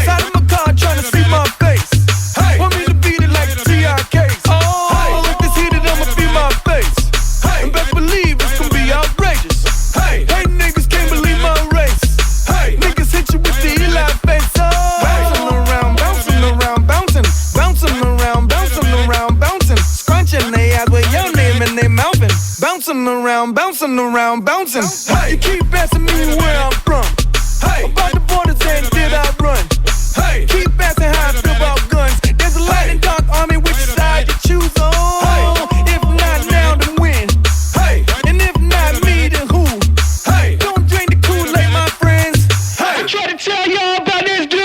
side of my car trying to see my face. Hey, want me to beat it like the TIKs. Oh, hey, if it's heated, I'ma be my face. Hey, and best believe it's gonna be outrageous. Hey, niggas can't believe my race. Hey, niggas hit you with the Eli face. Oh, bouncing around, bouncing around, bouncing, bouncing around, bouncing around, bouncing, scrunching they ass with your name and they mouthing. Bouncing around, bouncing around, bouncing. Hey, you keep asking me where I'm from. Hey, about the borders and did I run? Hey, keep asking how I feel about guns. There's a light and dark army, which side you choose on? Hey, if not now, then when? Hey, and if not me, then who? Hey, don't drink the Kool-Aid, my friends. Hey, I try to tell y'all about this dude.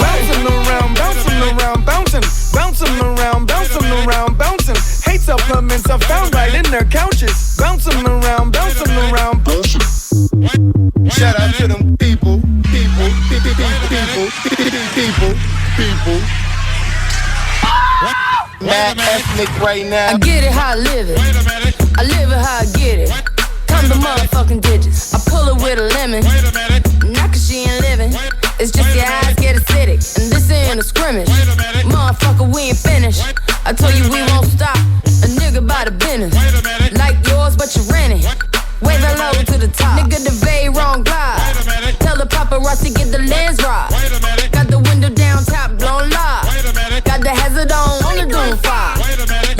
Bouncing around, bouncing around, bouncing, bouncing around, bouncing around, bouncing. Hate supplements I found right in their couches. Bouncing around, bouncing around, bouncing. Shout out to them people. Mad ethnic right now. I get it how I live it. I live it how I get it. Come the motherfucking digits. I pull it with a lemon. Not cause she ain't living. It's just your eyes get acidic. And this ain't a scrimmage. Motherfucker, we ain't finished. I told you we won't stop. A nigga by the business. Like yours, but you rent it. Wave it low to the top. Nigga, the very wrong glide. Tell the paparazzi get the lens right. Got the window down, top blown live. Got the hazard on the doom fire.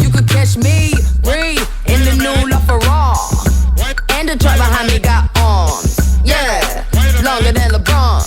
You could catch me, breathe, in the new LaFerrari. And the truck behind me got arms. Yeah, longer than LeBron.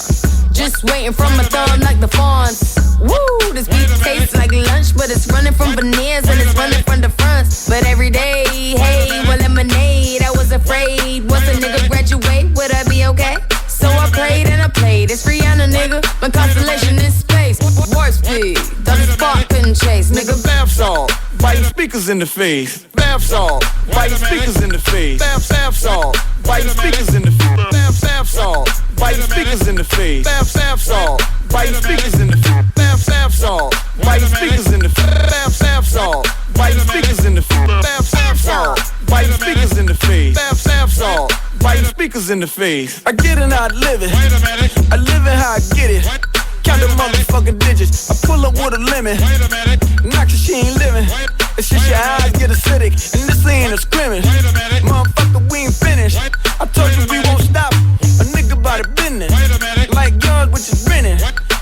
Just waiting from my thumb like the fawns. Woo, this beat tastes like lunch, but it's running from veneers and it's running from the fronts. But every day, hey, well, lemonade, I was afraid. Once a nigga graduate, would I be okay? So I played and I played. It's Rihanna, nigga. My constellation in space. Warp speed, thought the spark couldn't chase. Nigga, bath salt, biting speakers in the face. Bath salt, biting speakers in the face. Bath salt, biting speakers in the face. Bath salt, biting speakers in the face. Bath salt, biting speakers in the face. Bath salt, biting speakers in the face. Bath salt, biting speakers in the face. Bath salt, biting speakers in the face. Bath salt, biting speakers in the face. I get it how I live it. I live it how I get it. Count the motherfucking digits. I pull up with a lemon. Knock she ain't living. It's just your eyes get acidic. And this ain't a scrimmage. Motherfucker, we ain't finished. I told you we won't stop. A nigga by the business. Like yours, which is renting.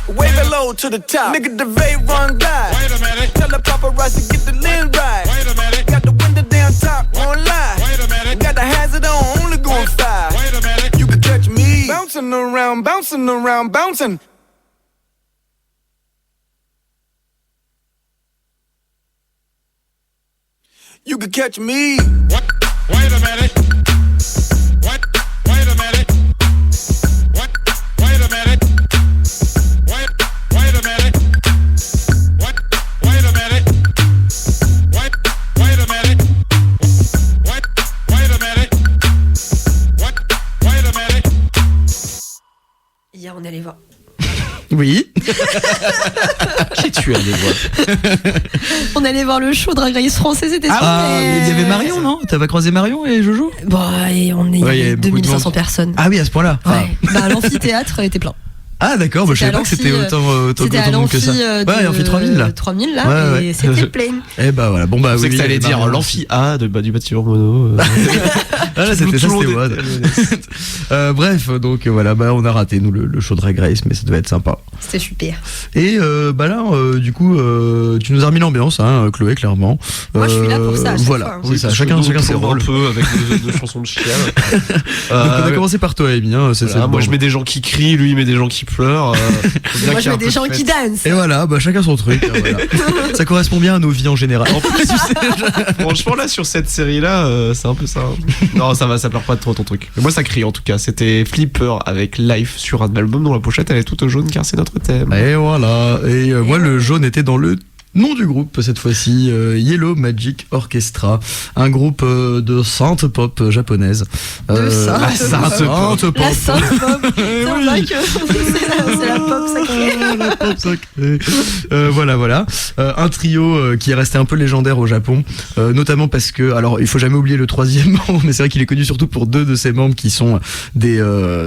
Wave it low to the top. Nigga, the vape run guy. Tell the paparazzi get the lens right. Got the window down top, won't lie. Got the hazard on, only going 5. You can catch me bouncing around, bouncing around, bouncing. You could catch me. Wait a minute. Wait a minute. Wait a minute. Wait a minute. Wait a minute. Wait a minute. Wait a minute. Wait a minute. Hier, on est allé voir. Oui. Qui tu allais voir? On allait voir le show Drag Race français, c'était super. Ah, il y avait Marion, non? T'as pas croisé Marion et Jojo? Bon, et on est Ouais, il y avait beaucoup de 2500 monde. personnes. Ah oui, à ce point-là. Ouais. Bah, l'amphithéâtre était plein. Ah d'accord, bah, je savais pas que c'était autant C'était à de monde que ça. l'amphi Ouais, amphi 3000 là. 3000 là, Ouais, et c'était plein. Et bah voilà, bon bah Je sais que oui, t'allais dire Marion. l'amphi A du bâtiment mono. Ah là, c'était ça, c'était Wad. Bref, donc voilà, bah on a raté nous le show Drag Race, mais ça devait être sympa. C'était super. Et bah là, du coup, tu nous as remis l'ambiance, hein, Chloé, clairement. Moi, je suis là pour ça, à chaque voilà, fois, hein. c'est ça. Chacun ses rôles. Un peu avec nos chansons de chien. Donc on a commencé par toi, Amy. Hein, Voilà, moi, je mets des gens qui crient, lui, il met des gens qui pleurent. Moi, je mets des gens qui dansent. Et voilà, bah chacun son truc. Hein, voilà. Ça correspond bien à nos vies en général. En plus, franchement, là, sur cette série-là, c'est un peu ça. Non, ça va, ça pleure pas trop ton truc. Mais moi, ça crie en tout cas. C'était Flipper avec Life sur un album dont la pochette elle est toute jaune car c'est notre thème. Et voilà. Et moi, le jaune était dans le Nom du groupe cette fois-ci, Yellow Magic Orchestra, un groupe de synth pop japonaise. De synth pop. La synth pop. C'est vrai que c'est la pop sacrée. La pop sacrée. Voilà. Un trio qui est resté un peu légendaire au Japon, notamment parce que, alors il faut jamais oublier le troisième membre, mais c'est vrai qu'il est connu surtout pour deux de ses membres qui sont des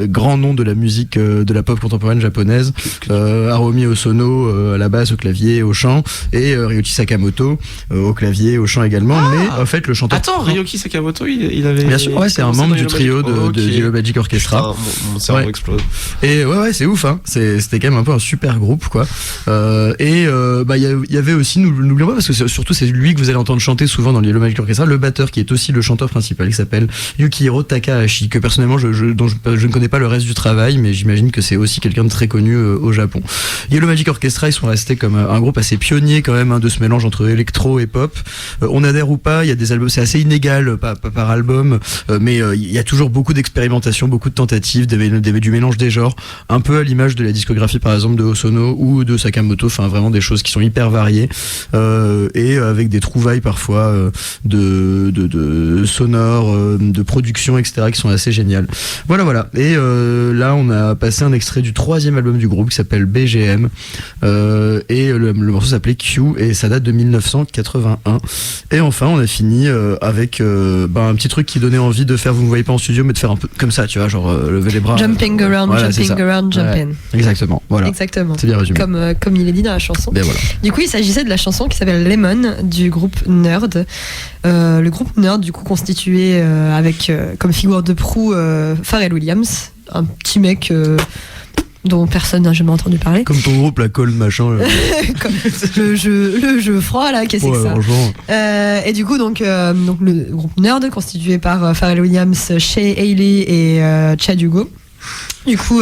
grands noms de la musique de la pop contemporaine japonaise. Haruomi Hosono à la basse, au clavier, au chant, et Ryoichi Sakamoto au clavier, au chant également. Mais en fait le chanteur. Attends, Ryoichi Sakamoto, il avait. Bien sûr, ouais, c'est un membre du trio de Yellow Magic Orchestra. Putain, mon cerveau explose. Et ouais, c'est ouf, hein. C'était quand même un peu un super groupe, quoi. Il y avait aussi, n'oublions pas, parce que surtout c'est lui que vous allez entendre chanter souvent dans Yellow Magic Orchestra, le batteur qui est aussi le chanteur principal, qui s'appelle Yukihiro Takahashi, que personnellement je ne connais pas le reste du travail, mais j'imagine que c'est aussi quelqu'un de très connu au Japon. Yellow Magic Orchestra, ils sont restés comme un groupe assez pionnier quand même, hein, de ce mélange entre électro et pop. On adhère ou pas, il y a des albums, c'est assez inégal par album, mais il y a toujours beaucoup d'expérimentation, beaucoup de tentatives, du mélange des genres, un peu à l'image de la discographie par exemple de Hosono ou de Sakamoto, enfin vraiment des choses qui sont hyper variées, et avec des trouvailles parfois de sonores, de production, etc., qui sont assez géniales. Voilà. Et là on a passé un extrait du troisième album du groupe qui s'appelle BGM, et le morceau s'appelait Q, et ça date de 1981. Et enfin on a fini avec un petit truc qui donnait envie de faire, vous ne voyez pas en studio, mais de faire un peu comme ça, tu vois, genre lever les bras, jumping around, voilà, jumping around, jump in. Exactement, voilà. Exactement. C'est bien résumé. Comme il est dit dans la chanson. Ben voilà. Du coup, il s'agissait de la chanson qui s'appelle Lemon du groupe Nerd. Le groupe Nerd, du coup, constitué avec comme figure de proue Pharrell Williams, un petit mec dont personne n'a jamais entendu parler. Comme ton groupe, la colle, machin. Comme le jeu froid, là, qu'est-ce que c'est que ça et du coup, donc le groupe Nerd, constitué par Pharrell Williams, Shay Haley et Chad Hugo. Du coup,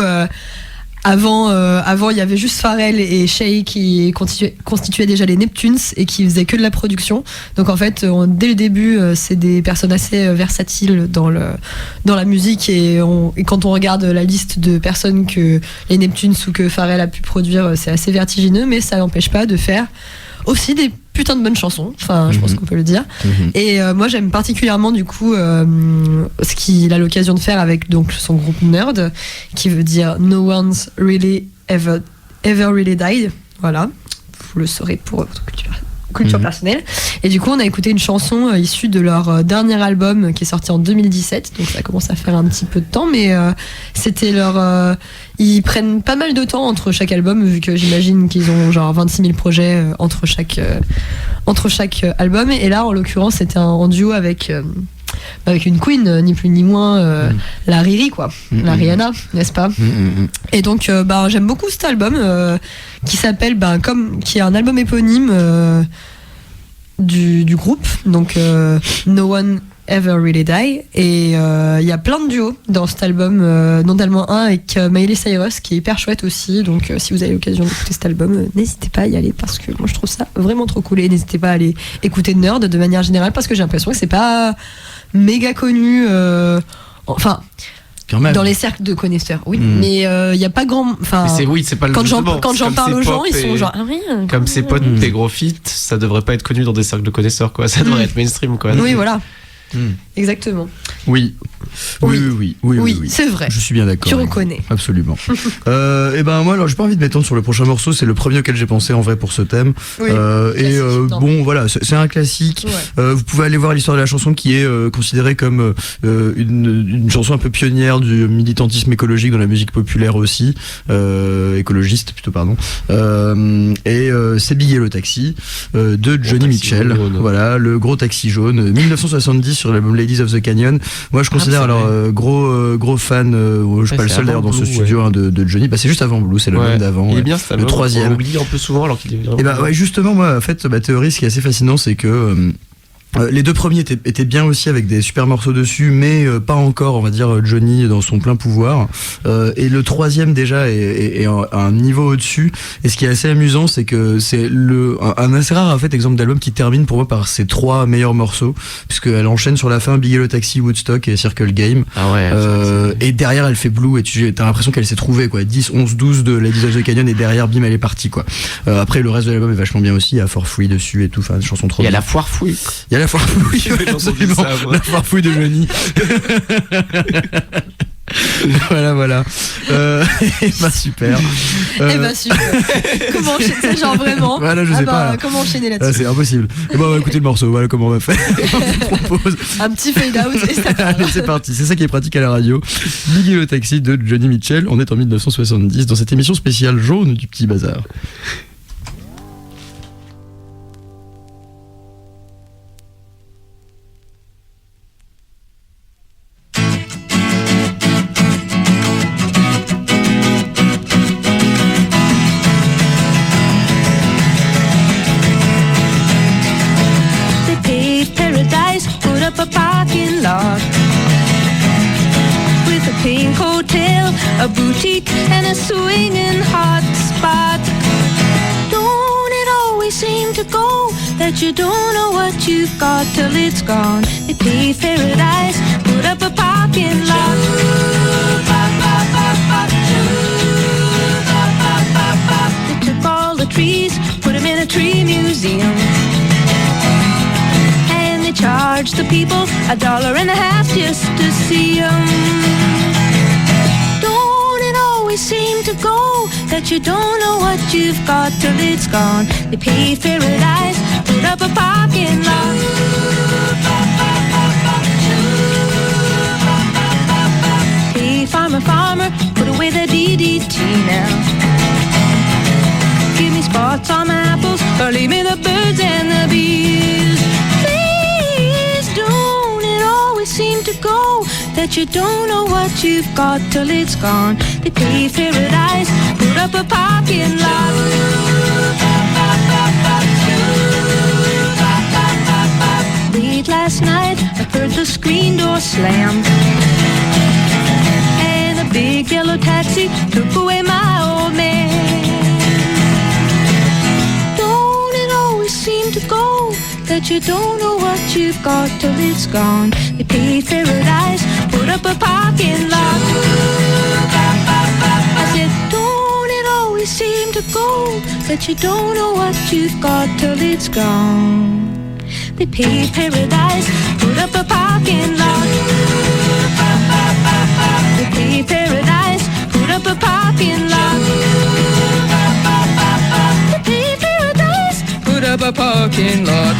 avant, il y avait juste Pharrell et Shay qui constituaient déjà les Neptunes et qui faisaient que de la production. Donc en fait, dès le début, c'est des personnes assez versatiles dans la musique, et quand on regarde la liste de personnes que les Neptunes ou que Pharrell a pu produire, c'est assez vertigineux, mais ça n'empêche pas de faire aussi des putain de bonnes chansons, enfin je pense qu'on peut le dire. Et moi j'aime particulièrement du coup ce qu'il a l'occasion de faire avec donc son groupe Nerd, qui veut dire No One's Really Ever Really Died, voilà, vous le saurez pour votre culture personnelle. Et du coup on a écouté une chanson issue de leur dernier album qui est sorti en 2017, donc ça commence à faire un petit peu de temps, mais c'était leur ils prennent pas mal de temps entre chaque album, vu que j'imagine qu'ils ont genre 26 000 projets entre chaque album, et là en l'occurrence c'était en duo avec une queen, ni plus ni moins, la Riri, quoi, la Rihanna, n'est-ce pas? Et donc j'aime beaucoup cet album qui s'appelle qui est un album éponyme du groupe, donc No One Ever Really Die, et il y a plein de duos dans cet album, notamment un avec Miley Cyrus qui est hyper chouette aussi, donc si vous avez l'occasion d'écouter cet album, n'hésitez pas à y aller, parce que moi je trouve ça vraiment trop cool, et n'hésitez pas à aller écouter Nerd de manière générale, parce que j'ai l'impression que c'est pas méga connu, enfin quand même dans les cercles de connaisseurs, oui, mais il y a pas grand, enfin c'est pas le quand j'en parle aux gens, ils sont genre rien, comme ses potes des gros feats, ça devrait pas être connu dans des cercles de connaisseurs, quoi, ça devrait être mainstream, quoi. Oui, voilà. Exactement. Oui, c'est vrai. Je suis bien d'accord. Tu reconnais. Absolument. Et moi, alors, j'ai pas envie de m'étendre sur le prochain morceau. C'est le premier auquel j'ai pensé en vrai pour ce thème. Oui, bon, voilà, c'est un classique. Ouais. Vous pouvez aller voir l'histoire de la chanson, qui est considérée comme une chanson un peu pionnière du militantisme écologique dans la musique populaire aussi, écologiste plutôt, pardon. C'est Big Yellow Taxi de Johnny Mitchell. Jaune. Voilà, le gros taxi jaune, 1970 sur l'album Ladies of the Canyon. Moi je considère gros fan, je suis pas le seul d'ailleurs dans ce studio de Johnny, c'est juste avant Blue, c'est le même d'avant. Il est bien cet album, le troisième. on l'oublie un peu souvent alors qu'il est vraiment... Et justement moi en fait ma théorie, ce qui est assez fascinant, c'est que Les deux premiers étaient bien aussi avec des super morceaux dessus, mais pas encore, on va dire, Johnny dans son plein pouvoir. Et le troisième déjà est à un niveau au-dessus. Et ce qui est assez amusant, c'est que c'est un assez rare en fait exemple d'album qui termine pour moi par ses trois meilleurs morceaux, puisqu'elle enchaîne sur la fin Big Yellow Taxi, Woodstock et Circle Game. Ah ouais. Et derrière elle fait Blue et t'as l'impression qu'elle s'est trouvée quoi. 10, 11, 12 de Ladies of the Canyon et derrière bim elle est partie quoi. Après le reste de l'album est vachement bien aussi, il y a For Free dessus et tout, enfin des chansons trop bien. Il y a la foire fouille. Il y a la foire fouille, absolument. La foire fouille de Johnny. Voilà. Bah super. Super. Comment enchaîner ça, genre vraiment? Voilà, je sais pas. Là. Comment enchaîner là-dessus? C'est impossible. Et on va écouter le morceau. Voilà comment on va faire. Je propose un petit fade out et ça part. Allez, c'est parti. C'est ça qui est pratique à la radio. Big Yellow Taxi de Johnny Mitchell. On est en 1970 dans cette émission spéciale jaune du Petit Bazar. A parking lot with a pink hotel, a boutique, and a swinging hot spot. Don't it always seem to go that you don't know what you've got till it's gone? They paved paradise, put up a parking lot. They took all the trees, put them in a tree museum. Charge the people $1.50 just to see 'em. Don't it always seem to go that you don't know what you've got till it's gone? They paved paradise, put up a parking lot. Hey, farmer, put away the DDT now. Give me spots on my apples, or leave me the birds and the bees. Seem to go that you don't know what you've got till it's gone. They paved paradise, put up a parking lot. Late last night I heard the screen door slam, and a big yellow taxi took away my old man. Don't it always seem to go that you don't know what you've got till it's gone? They paved paradise, put up a parking lot. I said, don't it always seem to go that you don't know what you've got till it's gone? They paved paradise, put up a parking lot. They paved paradise, put up a parking lot. They paved paradise, put up a parking lot.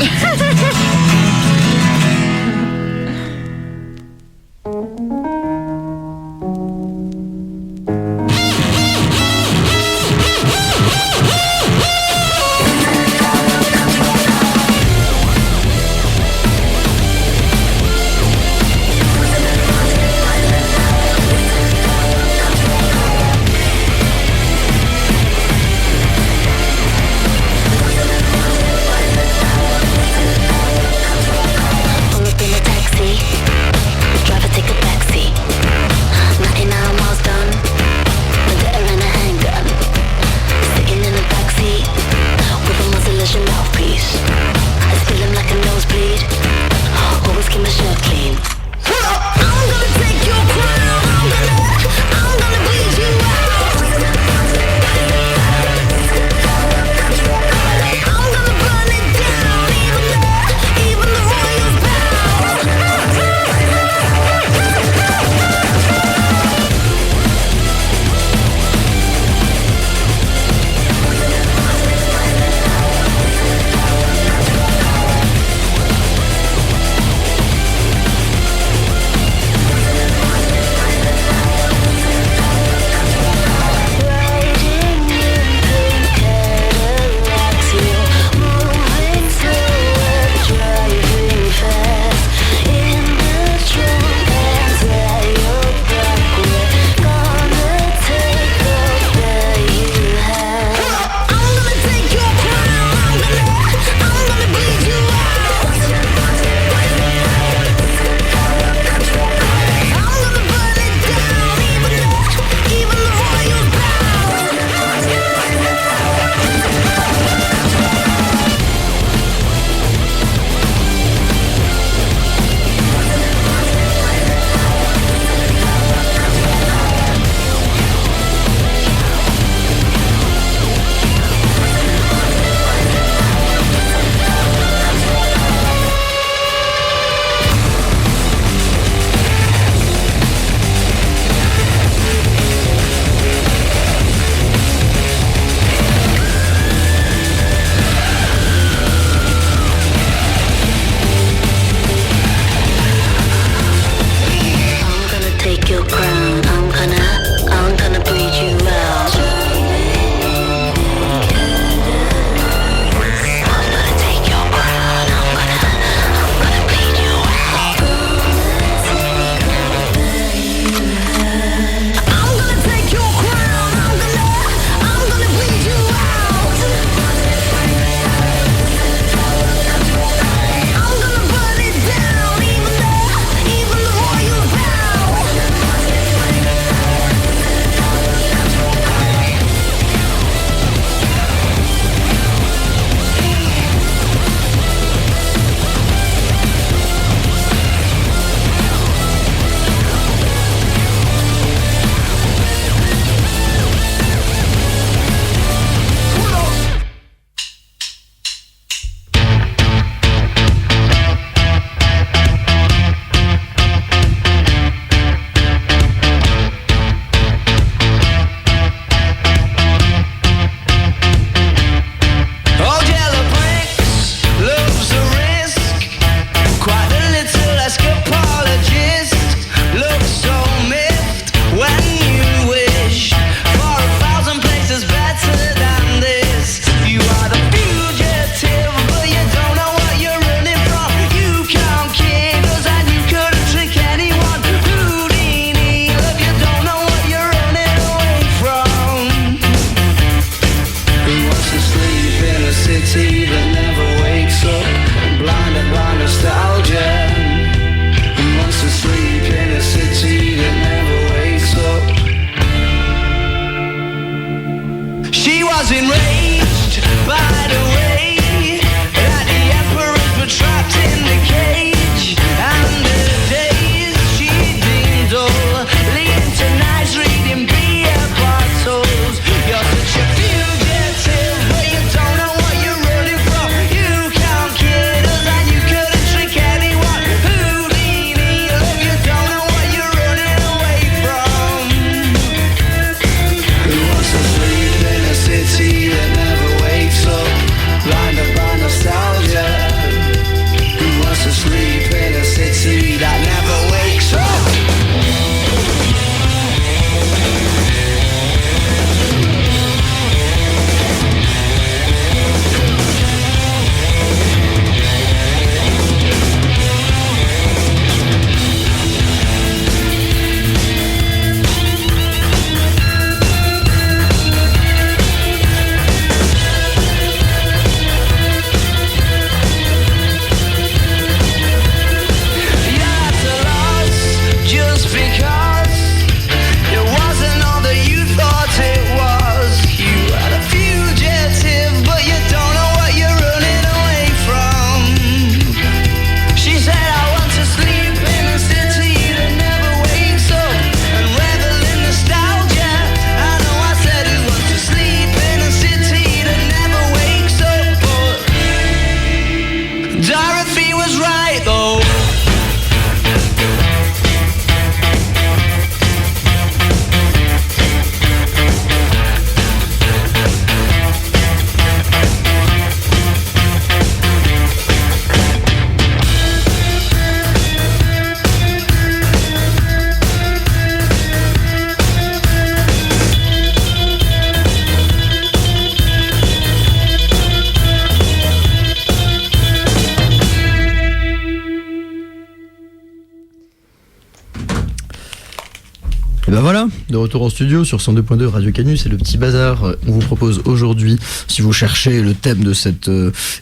Et ben voilà, de retour en studio sur 102.2 Radio Canu, c'est le petit bazar. On vous propose aujourd'hui, si vous cherchez le thème de cette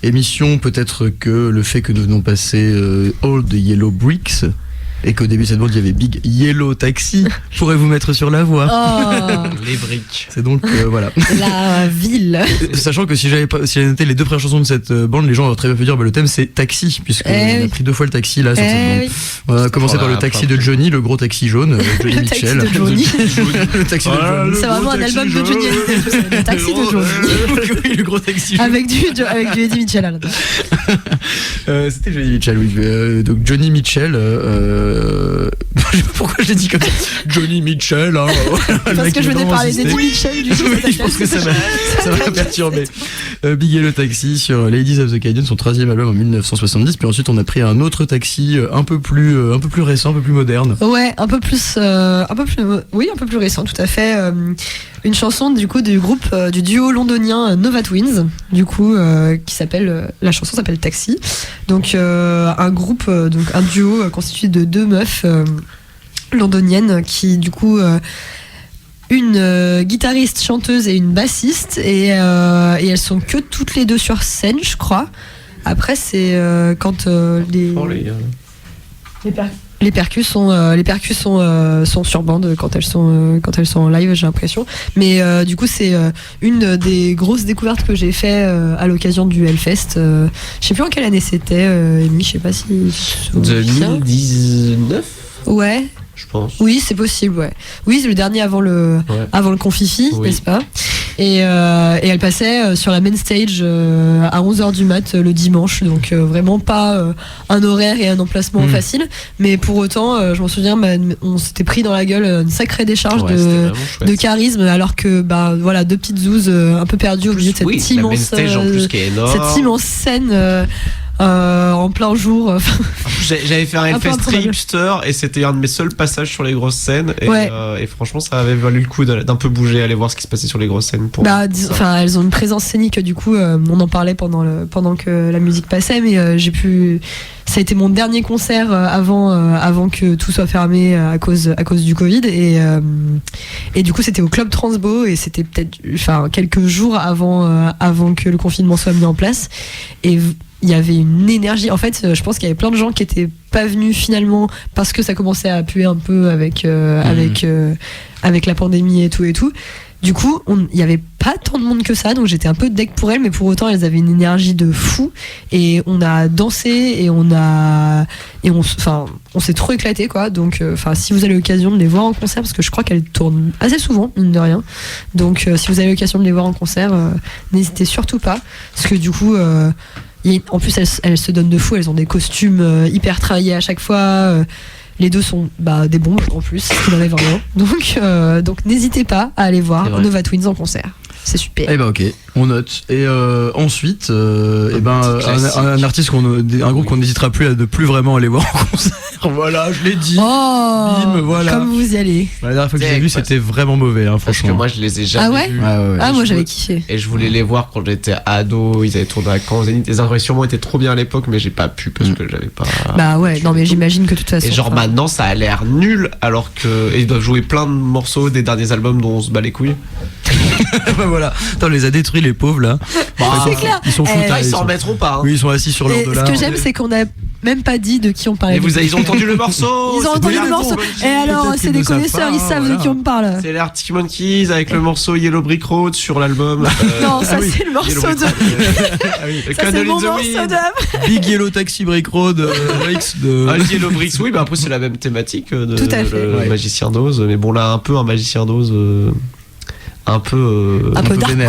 émission, peut-être que le fait que nous venons passer All the Yellow Bricks et qu'au début de cette bande il y avait Big Yellow Taxi pourrait vous mettre sur la voie. Oh, Les briques. C'est donc voilà. la ville. Sachant que si j'avais noté les deux premières chansons de cette bande, les gens auraient très bien pu dire le thème c'est Taxi, puisqu'on a pris 2 fois le taxi là sur cette bande. Oui. On a commencé par le taxi de Johnny, le gros taxi jaune, Johnny Le Mitchell. taxi de Johnny. Le taxi de Johnny. C'est vraiment un album de Johnny Hallyday. Le taxi de Johnny. Oui, le gros taxi jaune. Avec du Eddie Mitchell à l'intérieur. C'était Johnny Mitchell, oui. Donc Johnny Mitchell. Je sais pas pourquoi je l'ai dit comme ça. Johnny Mitchell. Hein, parce que je venais parler d'Eddie Mitchell. Du coup, je pense que ça m'a perturbé. Big Yellow Taxi sur Ladies of the Canyon, son 3e album en 1970. Puis ensuite, on a pris un autre taxi un peu plus récent, un peu plus moderne. Ouais, un peu plus récent, tout à fait. Une chanson du coup du groupe du duo londonien Nova Twins, du coup qui s'appelle la chanson s'appelle Taxi. Donc un groupe, donc un duo constitué de 2 meufs londoniennes qui du coup une guitariste, chanteuse et une bassiste et elles sont que toutes les deux sur scène, je crois. Après c'est quand les percus sont sur bande quand elles sont en live, j'ai l'impression. Mais du coup c'est une des grosses découvertes que j'ai fait à l'occasion du Hellfest. Je sais plus en quelle année c'était, Amy, je sais pas si 2019. Ouais. Je pense. Oui, c'est possible, ouais. Oui, c'est le dernier avant le Confifi, oui. N'est-ce pas ? Et elle passait sur la main stage à 11h du mat le dimanche, donc vraiment pas un horaire et un emplacement facile, mais pour autant, je m'en souviens, on s'était pris dans la gueule une sacrée décharge de charisme, alors que voilà, 2 petites zouzes un peu perdues au milieu de cette immense stage en plus qui est énorme. Cette immense scène. En plein jour. J'avais fait un Hellfest très hipster et c'était un de mes seuls passages sur les grosses scènes et franchement ça avait valu le coup d'un peu bouger, aller voir ce qui se passait sur les grosses scènes. Elles ont une présence scénique, du coup on en parlait pendant que la musique passait, mais ça a été mon dernier concert avant que tout soit fermé à cause du Covid et du coup c'était au Club Transbo et c'était peut-être quelques jours avant que le confinement soit mis en place et il y avait une énergie. En fait, je pense qu'il y avait plein de gens qui étaient pas venus finalement parce que ça commençait à puer un peu avec la pandémie et tout. Du coup, il y avait pas tant de monde que ça, donc j'étais un peu deg pour elles, mais pour autant elles avaient une énergie de fou et on a dansé et on s'est trop éclaté quoi. Donc si vous avez l'occasion de les voir en concert, parce que je crois qu'elles tournent assez souvent mine de rien, donc si vous avez l'occasion de les voir en concert, n'hésitez surtout pas, parce que du coup en plus elles se donnent de fou, elles ont des costumes hyper travaillés à chaque fois, les deux sont des bombes en plus, ce qui n'enlève rien, donc n'hésitez pas à aller voir Nova Twins en concert, c'est super. Eh ben ok, on note. Et ensuite, un artiste un groupe qu'on n'hésitera plus à ne plus vraiment aller voir en concert. Voilà, je l'ai dit. Oh, bim, voilà. Comme vous y allez. La dernière fois que j'ai vu, c'était vraiment mauvais, franchement. Parce que moi, je les ai jamais vus. Moi, j'avais kiffé. Et je voulais les voir quand j'étais ado. Ils avaient tourné à Caen, Zénith. Les impressions étaient trop bien à l'époque, mais j'ai pas pu parce que j'avais pas. Mais j'imagine que de toute façon. Et maintenant, ça a l'air nul, alors que ils doivent jouer plein de morceaux des derniers albums dont on se bat les couilles. Voilà. Attends, on les a détruits les pauvres là. C'est clair. Ils sont fous. Ils s'en remettront pas. Oui, ils sont assis sur leur dollar. Ce que j'aime, c'est qu'on a même pas dit de qui on parlait. Ils ont entendu le morceau. Ils ont entendu le morceau. Et alors, c'est des connaisseurs, ils savent de qui on parle. C'est les Arctic Monkeys avec le morceau Yellow Brick Road sur l'album. Non, ça c'est le morceau de. Ça c'est mon morceau de. Big Yellow Taxi Brick Road Bricks de. Yellow Bricks, oui, après c'est la même thématique de tout à fait. Le Magicien d'Oz, mais bon là un peu un Magicien d'Oz. Un peu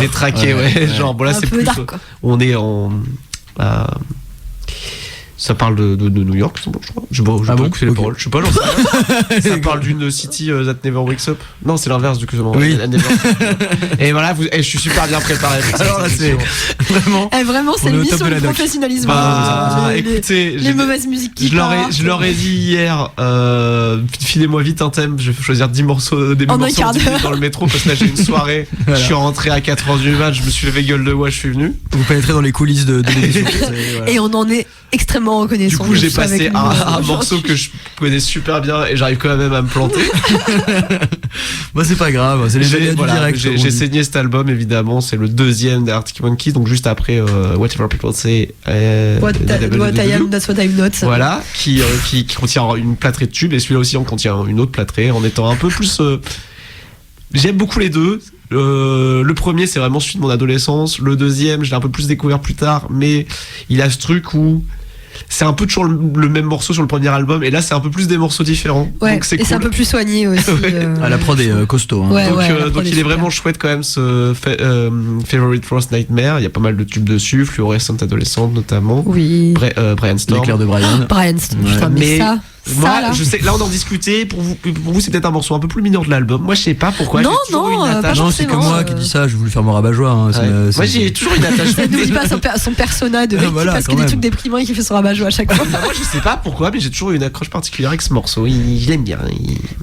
détraqué, genre bon là c'est plus dark, on est en ça parle de New York, je crois. Je sais pas écouter les paroles. Je sais pas, j'en sais rien. Ça parle d'une city that never wakes up. Non, c'est l'inverse du coup. Oui. Et voilà, je suis super bien préparé. Alors là, c'est vraiment c'est l'émission du professionnalisme. Écoutez, les mauvaises musiques qui je leur ai dit hier, filez-moi vite un thème. Je vais choisir 10 morceaux, des morceaux dans le métro parce que là j'ai une soirée. Voilà. Je suis rentré à 4h du mat. Je me suis levé gueule de bois. Je suis venu. Vous pénétrez dans les coulisses de l'émission. Et on en est extrêmement tellement reconnaissant. Du coup, j'ai d'être avec passé nous, un aujourd'hui. morceau que je connais super bien et j'arrive quand même à me planter. Bah, c'est pas grave, c'est les aléas du direct. comme on J'ai dit. saigné cet album, évidemment. C'est le deuxième des Arctic Monkeys, donc juste après Whatever People Say. What I am, that's what I'm not. Voilà, qui contient une plâtrée de tubes, et celui-là aussi en contient une autre plâtrée, en étant un peu plus. J'aime beaucoup les deux. Le premier, c'est vraiment celui de mon adolescence. Le deuxième, je l'ai un peu plus découvert plus tard, mais il a ce truc où c'est un peu toujours le même morceau sur le premier album, et là c'est un peu plus des morceaux différents. Ouais, donc c'est et cool. c'est un peu plus soigné aussi. Ah, la prod est costaud. Hein. Ouais, donc la prod donc est il est super. vraiment chouette quand même, ce Favorite Frost Nightmare. Il y a pas mal de tubes dessus, Fluorescente Adolescente notamment. Oui. Brian Storm. L'éclair de Brian. Brian, putain, mais ça. Moi, là. je sais, là on en discutait. Pour vous, c'est peut-être un morceau un peu plus mineur de l'album. Moi, je sais pas pourquoi. Non, j'ai toujours non, une pas attache. Non, c'est que forcément, moi qui dis ça, j'ai voulu faire mon rabat-joie. Hein, Ouais. Moi, j'ai toujours une attache. Ça n'oublie pas son persona de mec Voilà, qui passe que quand des même. trucs déprimants et qui fait son rabat-joie à chaque fois. Moi, je sais pas pourquoi, mais j'ai toujours eu une accroche particulière avec ce morceau. Je l'aime bien.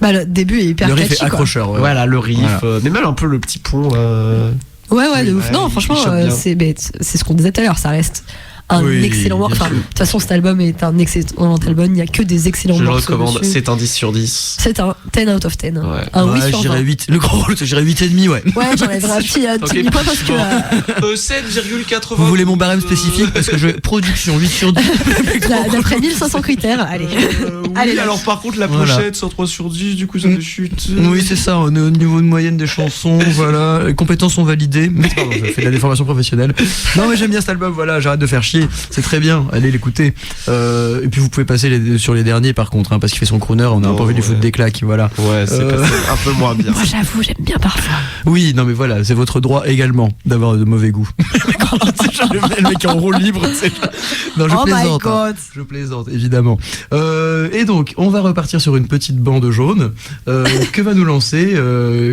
Bah, le début est hyper Le riff catchy, est quoi. accrocheur. Ouais. Voilà, le riff, Voilà. mais même un peu le petit pont. Ouais, de ouf. Ouais, Non, il franchement, chope bien. c'est ce qu'on disait tout à l'heure, ça reste un Oui, excellent morceau. bien Enfin, sûr. de toute façon, cet album est un excellent album, il n'y a que des excellents Je le morceaux. recommande. dessus. C'est un 10 sur 10. C'est un 10 out of 10. Ouais. Un 8 Ouais, sur 20. j'irais 8. Le gros, j'irais 8,5, ouais. Ouais, j'enlèverai un petit Ok, demi-point parce que 7,80. Vous voulez mon barème spécifique parce que je production 8 sur 10. d'après 1500 critères, allez. Oui, Allez, alors par contre, la Voilà. pochette sur 3 sur 10, du coup, ça me chute. Oui, c'est ça, on est au niveau de moyenne des chansons, voilà, les compétences sont validées. Mais pardon, je fais de la déformation professionnelle. Non, mais j'aime bien cet album, voilà, j'arrête de faire chier, c'est très bien, allez l'écouter. Et puis vous pouvez passer sur les derniers par contre, hein, parce qu'il fait son crooner, on a un peu envie de lui foutre des claques, voilà. Ouais, c'est passé un peu moins bien. Moi, j'avoue, j'aime bien parfois. Oui, non mais voilà, c'est votre droit également d'avoir de mauvais goût. Le mec est en roue libre, c'est... Non, je Oh my plaisante. Hein. god. Je plaisante, évidemment. Et donc, on va repartir sur une petite bande jaune. Que va nous lancer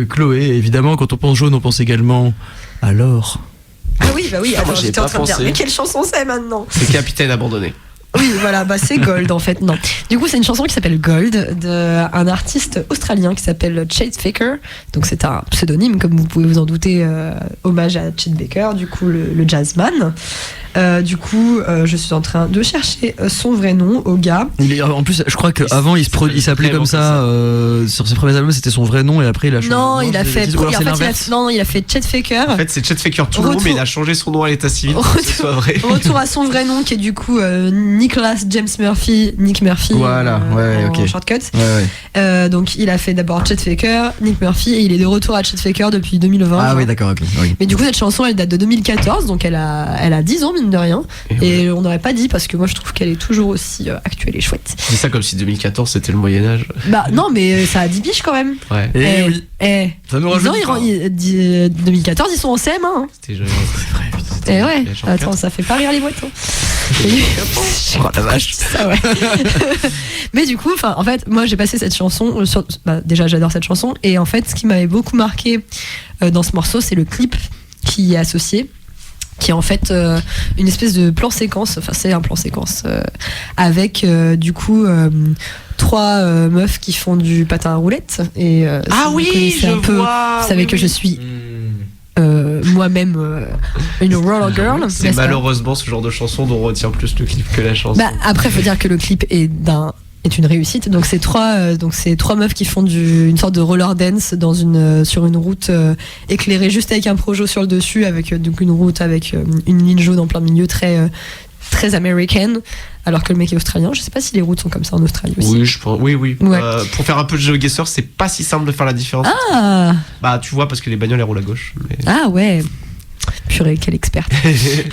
Chloé? Évidemment, quand on pense jaune, on pense également à l'or. Ah oui, bah oui, attends, j'y ai j'étais en pas train de dire, pensé. mais quelle chanson c'est maintenant? C'est Capitaine Abandonné. Oui, voilà, bah c'est Gold en fait, non. Du coup, c'est une chanson qui s'appelle Gold d'un artiste australien qui s'appelle Chet Faker. Donc c'est un pseudonyme, comme vous pouvez vous en douter, hommage à Chet Baker, du coup le jazzman. Du coup, je suis en train de chercher son vrai nom au gars. En plus, je crois qu'avant, il s'appelait comme ça. Sur ses premiers albums, c'était son vrai nom et après, il a changé. Non, il a fait. Ou alors c'est en fait, l'inverse. non, il a fait Chet Faker. En fait, c'est Chet Faker tout le long, Retour. mais il a changé son nom à l'état civil pour que ce soit vrai. Retour à son vrai nom qui est du coup Nicholas James Murphy, Nick Murphy. Voilà, ouais, en ok. shortcut. Ouais. Donc il a fait d'abord Chet Faker, Nick Murphy et il est de retour à Chet Faker depuis 2020. Ah genre. oui, d'accord, ok. Oui. Mais du coup, cette chanson, elle date de 2014, donc elle a 10 ans, mine de rien. Et on n'aurait pas dit parce que moi, je trouve qu'elle est toujours aussi actuelle et chouette. Je dis ça comme si 2014 c'était le Moyen-Âge. Bah non, mais ça a 10 piges quand même. Ouais. Et oui. Ça nous rajoute. 2014, ils sont en CM1. Hein. C'était jeune. C'est vrai, putain, c'était Et ouais, il y a genre attends, 4. ça fait pas rire les boîtes. Hein. Oh la vache. Ça, ouais. Mais du coup, en fait, moi j'ai passé cette chanson. Déjà, j'adore cette chanson. Et en fait, ce qui m'avait beaucoup marqué dans ce morceau, c'est le clip qui y est associé. Qui est en fait une espèce de plan séquence, enfin c'est un plan séquence avec du coup 3 meufs qui font du patin à roulettes et Ah si oui, vous connaissez je un peu, vois, vous savez oui, que oui. je suis moi-même une roller girl. C'est n'est-ce pas malheureusement ce genre de chanson dont on retient plus le clip que la chanson. Bah, après, faut dire que le clip est une réussite. Donc c'est trois meufs qui font une sorte de roller dance sur une route éclairée juste avec un projo sur le dessus, avec donc une route avec une ligne jaune en plein milieu très très américaine, alors que le mec est australien. Je sais pas si les routes sont comme ça en Australie aussi. Oui, je pense. Oui. Ouais. Pour faire un peu de GeoGuessr, c'est pas si simple de faire la différence. Ah Bah, tu vois, parce que les bagnoles elles roulent à gauche. Mais... ah ouais. Purée, quelle experte.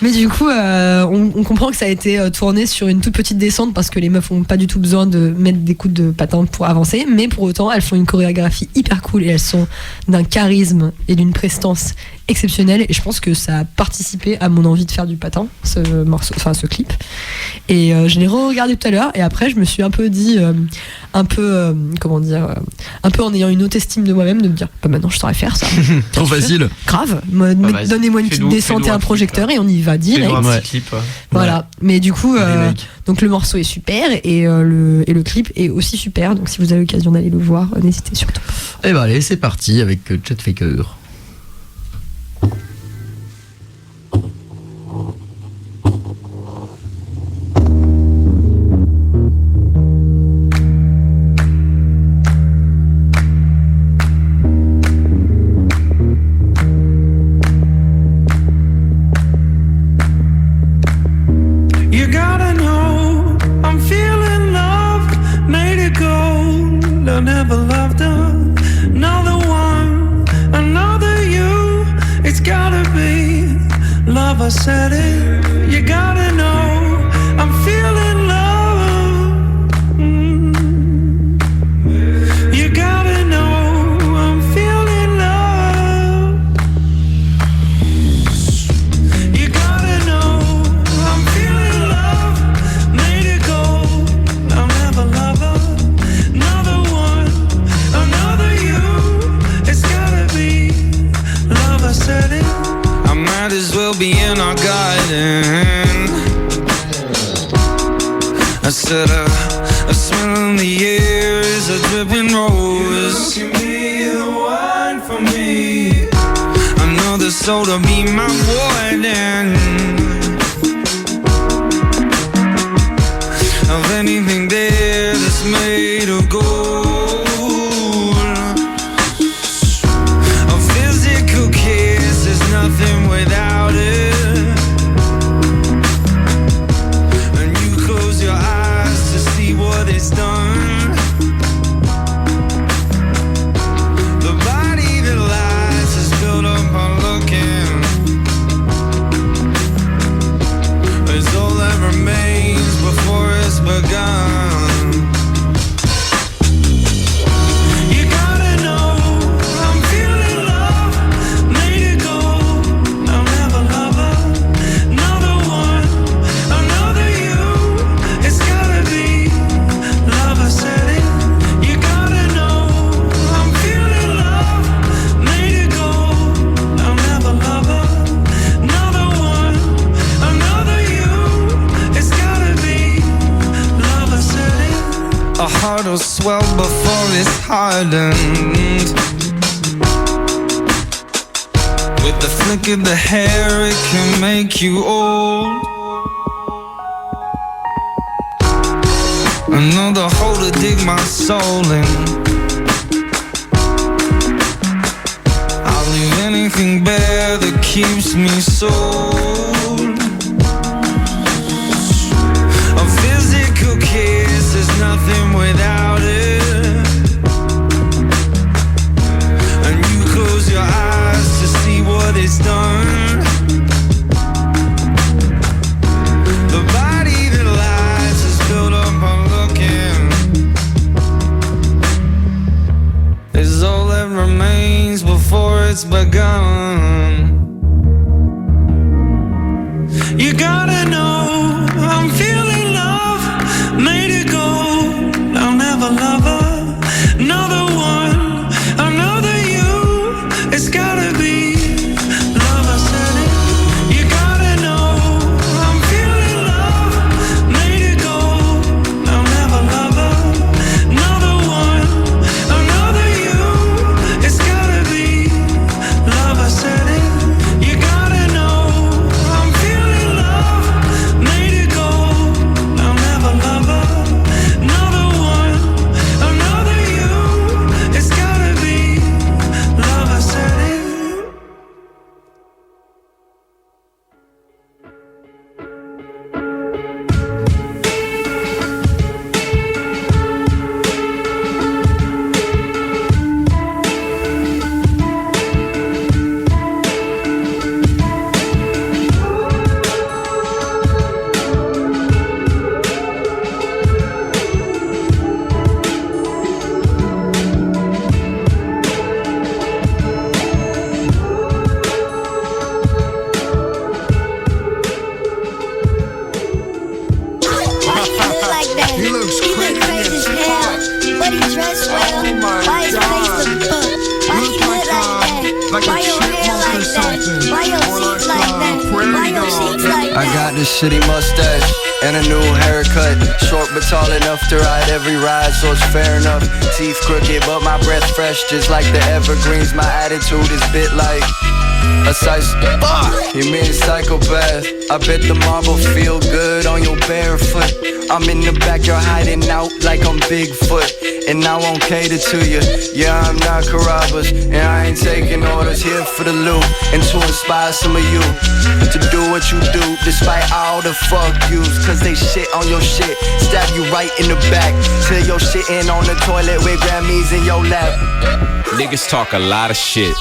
Mais du coup, on comprend que ça a été tourné sur une toute petite descente parce que les meufs ont pas du tout besoin de mettre des coups de patin pour avancer, mais pour autant, elles font une chorégraphie hyper cool et elles sont d'un charisme et d'une prestance exceptionnelle. Et je pense que ça a participé à mon envie de faire du patin, ce morceau, enfin ce clip. Et je l'ai re-regardé tout à l'heure et après, je me suis un peu dit, un peu en ayant une haute estime de moi-même, de me dire, bah maintenant je saurais faire ça. Trop facile. Grave, vas-y. donnez-moi une petite Fais-nous descente et un un clip, projecteur là. et on y va direct. Fais-nous un Ouais. petit clip. Voilà, mais du coup, Remake. donc le morceau est super et le clip est aussi super. Donc si vous avez l'occasion d'aller le voir, n'hésitez surtout pas. Et bah allez, c'est parti avec Chet Faker. loved another one, another you. It's gotta be love, I said it. You gotta know I'm feeling love. You gotta know I'm feeling love. You gotta know I'm feeling love. Made it go, I'll never love another one, another you. It's gotta be love, I said it. I might as well be in our garden. I said a smell in the air is a dripping rose. You can be the one for me. Another soul to be my warden. Of anything there that's made of gold. A physical kiss is nothing without it. And you close your eyes to see what it's done. The body that lies is built up on looking. It's all that remains before it's begun. You gotta know I'm feeling love. Made it go, I'll never love another one, another you. It's gotta be love, I said it. You gotta know I'm feeling love. Made it go, I'll never love another one, another you. It's gotta be love, I said it. A heart will swell before it's hardened. With the flick of the hair, it can make you old. Another hole to dig my soul in. I'll leave anything bare that keeps me sold. A physical kiss is nothing without it. And you close your eyes to see what it's done. The body that lies is built up on looking. Is all that remains before it's begun. You gotta know I'm feeling love. Made it go, I'll never love another one, another you. It's gotta be love, I said it. You gotta know I'm feeling love. Made it go, I'll never love another one, another you. It's gotta be love, I said it. You gotta know I'm feeling love. Made it go, I'll never love another one, another you. It's gotta be love, I said it. Why he look like that? He looks crazy as hell, but he dressed well. Why his face look good? Why he look like that? Why your hair like that? Why your teeth like that? Why your cheeks like that? I got this shitty mustache and a new haircut. Short but tall enough to ride every ride, so it's fair enough. Teeth crooked but my breath fresh, just like the evergreens. My attitude is bit like A you mean psychopath. I bet the marble feel good on your barefoot. I'm in the backyard hiding out like I'm Bigfoot, and I won't cater to you. Yeah, I'm not Carrabba's, and I ain't taking orders. Here for the loot and to inspire some of you to do what you do, despite all the fuck yous. Cause they shit on your shit, stab you right in the back till you're shitting on the toilet with Grammys in your lap. Niggas talk a lot of shit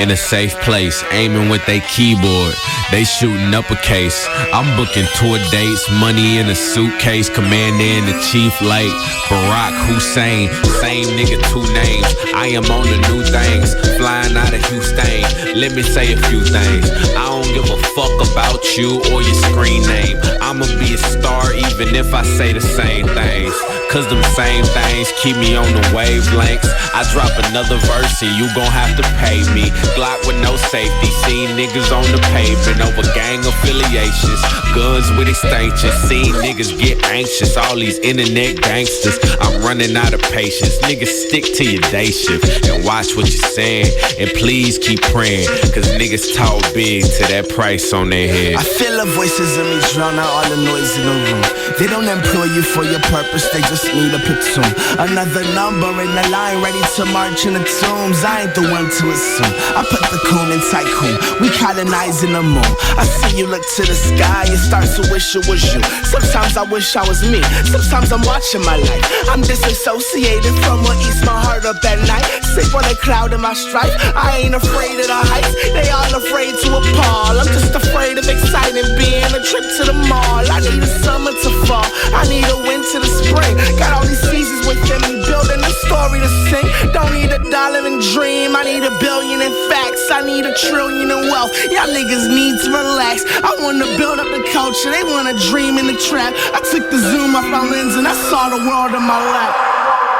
in a safe place, aiming with they keyboard. They shooting up a case. I'm booking tour dates, money in a suitcase. Commander in the chief like Barack Hussein. Same nigga, 2 names. I am on the new things, flying out of Houston. Let me say a few things. I don't give a fuck about you or your screen name. I'ma be a star even if I say the same things. Cause them same things keep me on the wavelengths. I drop another verse and you gon' have to pay me. Glock with no safety, seen niggas on the pavement over gang affiliations, guns with extensions. Seen niggas get anxious, all these internet gangsters. I'm running out of patience. Niggas stick to your day shift and watch what you're saying, and please keep praying, cause niggas talk big to that price on their head. I feel the voices in me drown out all the noise in the room. They don't employ you for your purpose, they just need a platoon. Another number in the line ready to march in the tombs. I ain't the one to assume. I put the coon in tycoon, we colonizing the moon. I see you look to the sky, it starts to wish it was you. Sometimes I wish I was me, sometimes I'm watching my life. I'm disassociated from what eats my heart up at night. Sick on a cloud in my strife, I ain't afraid of the heights. They all afraid to appall, I'm just afraid of exciting being a trip to the mall. I need a summer to fall, I need a winter to spring. Got all these seasons within me, building a story to sing. Don't need $1 and dream, I need $1 billion in facts. I need $1 trillion in wealth, y'all niggas need to relax. I wanna build up the culture, they wanna dream in the trap. I took the zoom off my lens and I saw the world in my lap.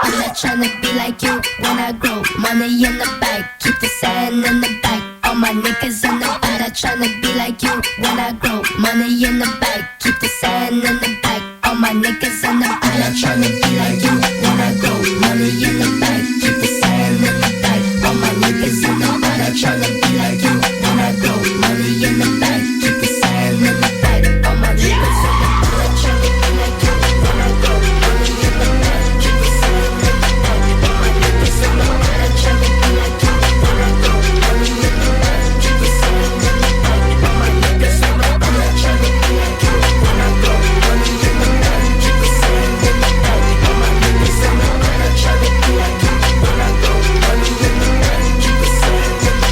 I'm not tryna be like you when I grow. Money in the bag, keep the sand in the bag. All my niggas in the bag. I'm not tryna be like you when I grow. Money in the bag, keep the sand in the bag. All my niggas in the bag. I'm not tryna be like you when I grow. Money in the bag, keep the sand in the bag. All my niggas in the bag. I'm not tryna be like you when I grow. Money in the bag, keep the sand in the bag. All my niggas in the bag. I'm not tryna be like you when I grow. Money in the bag, keep the sand in the bag. All my niggas in the bag. I'm not tryna be like you when I grow. Money in the bag, keep the sand in the bag. All my niggas in the bag. I'm not tryna be like you when I grow. Money in the bag, keep the sand in the bag. All my niggas in the bag. I'm not tryna be like you when I grow. Money in the bag, keep the sand in the bag.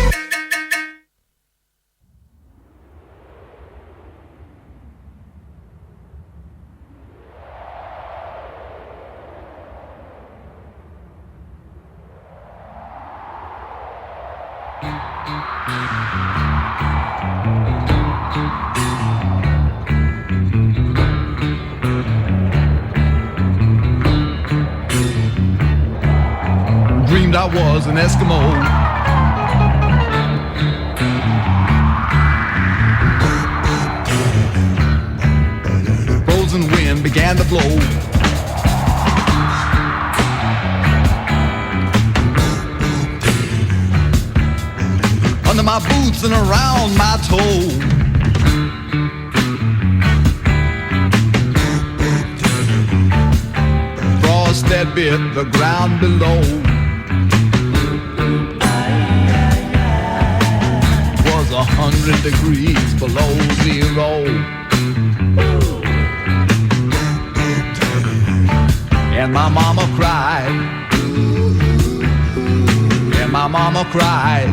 Dreamed I was an Eskimo. Frozen wind began to blow. Under my boots and around my toe. Frost that bit the ground below. Was 100 degrees below zero. And my mama cried. And my mama cried.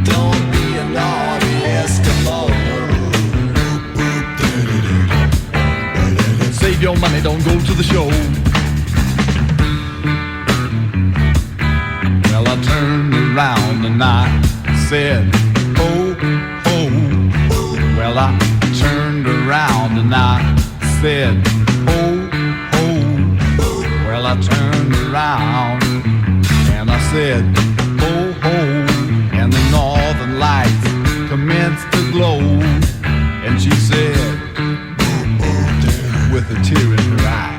Don't be a naughty Eskimo. Save your money, don't go to the show. Well, I turned around and I said, oh, oh. Well, I turned around and I said, oh, oh. Well, I turned around and I said, oh, oh. And the northern lights commenced to glow. And she said, with a tear in her eye,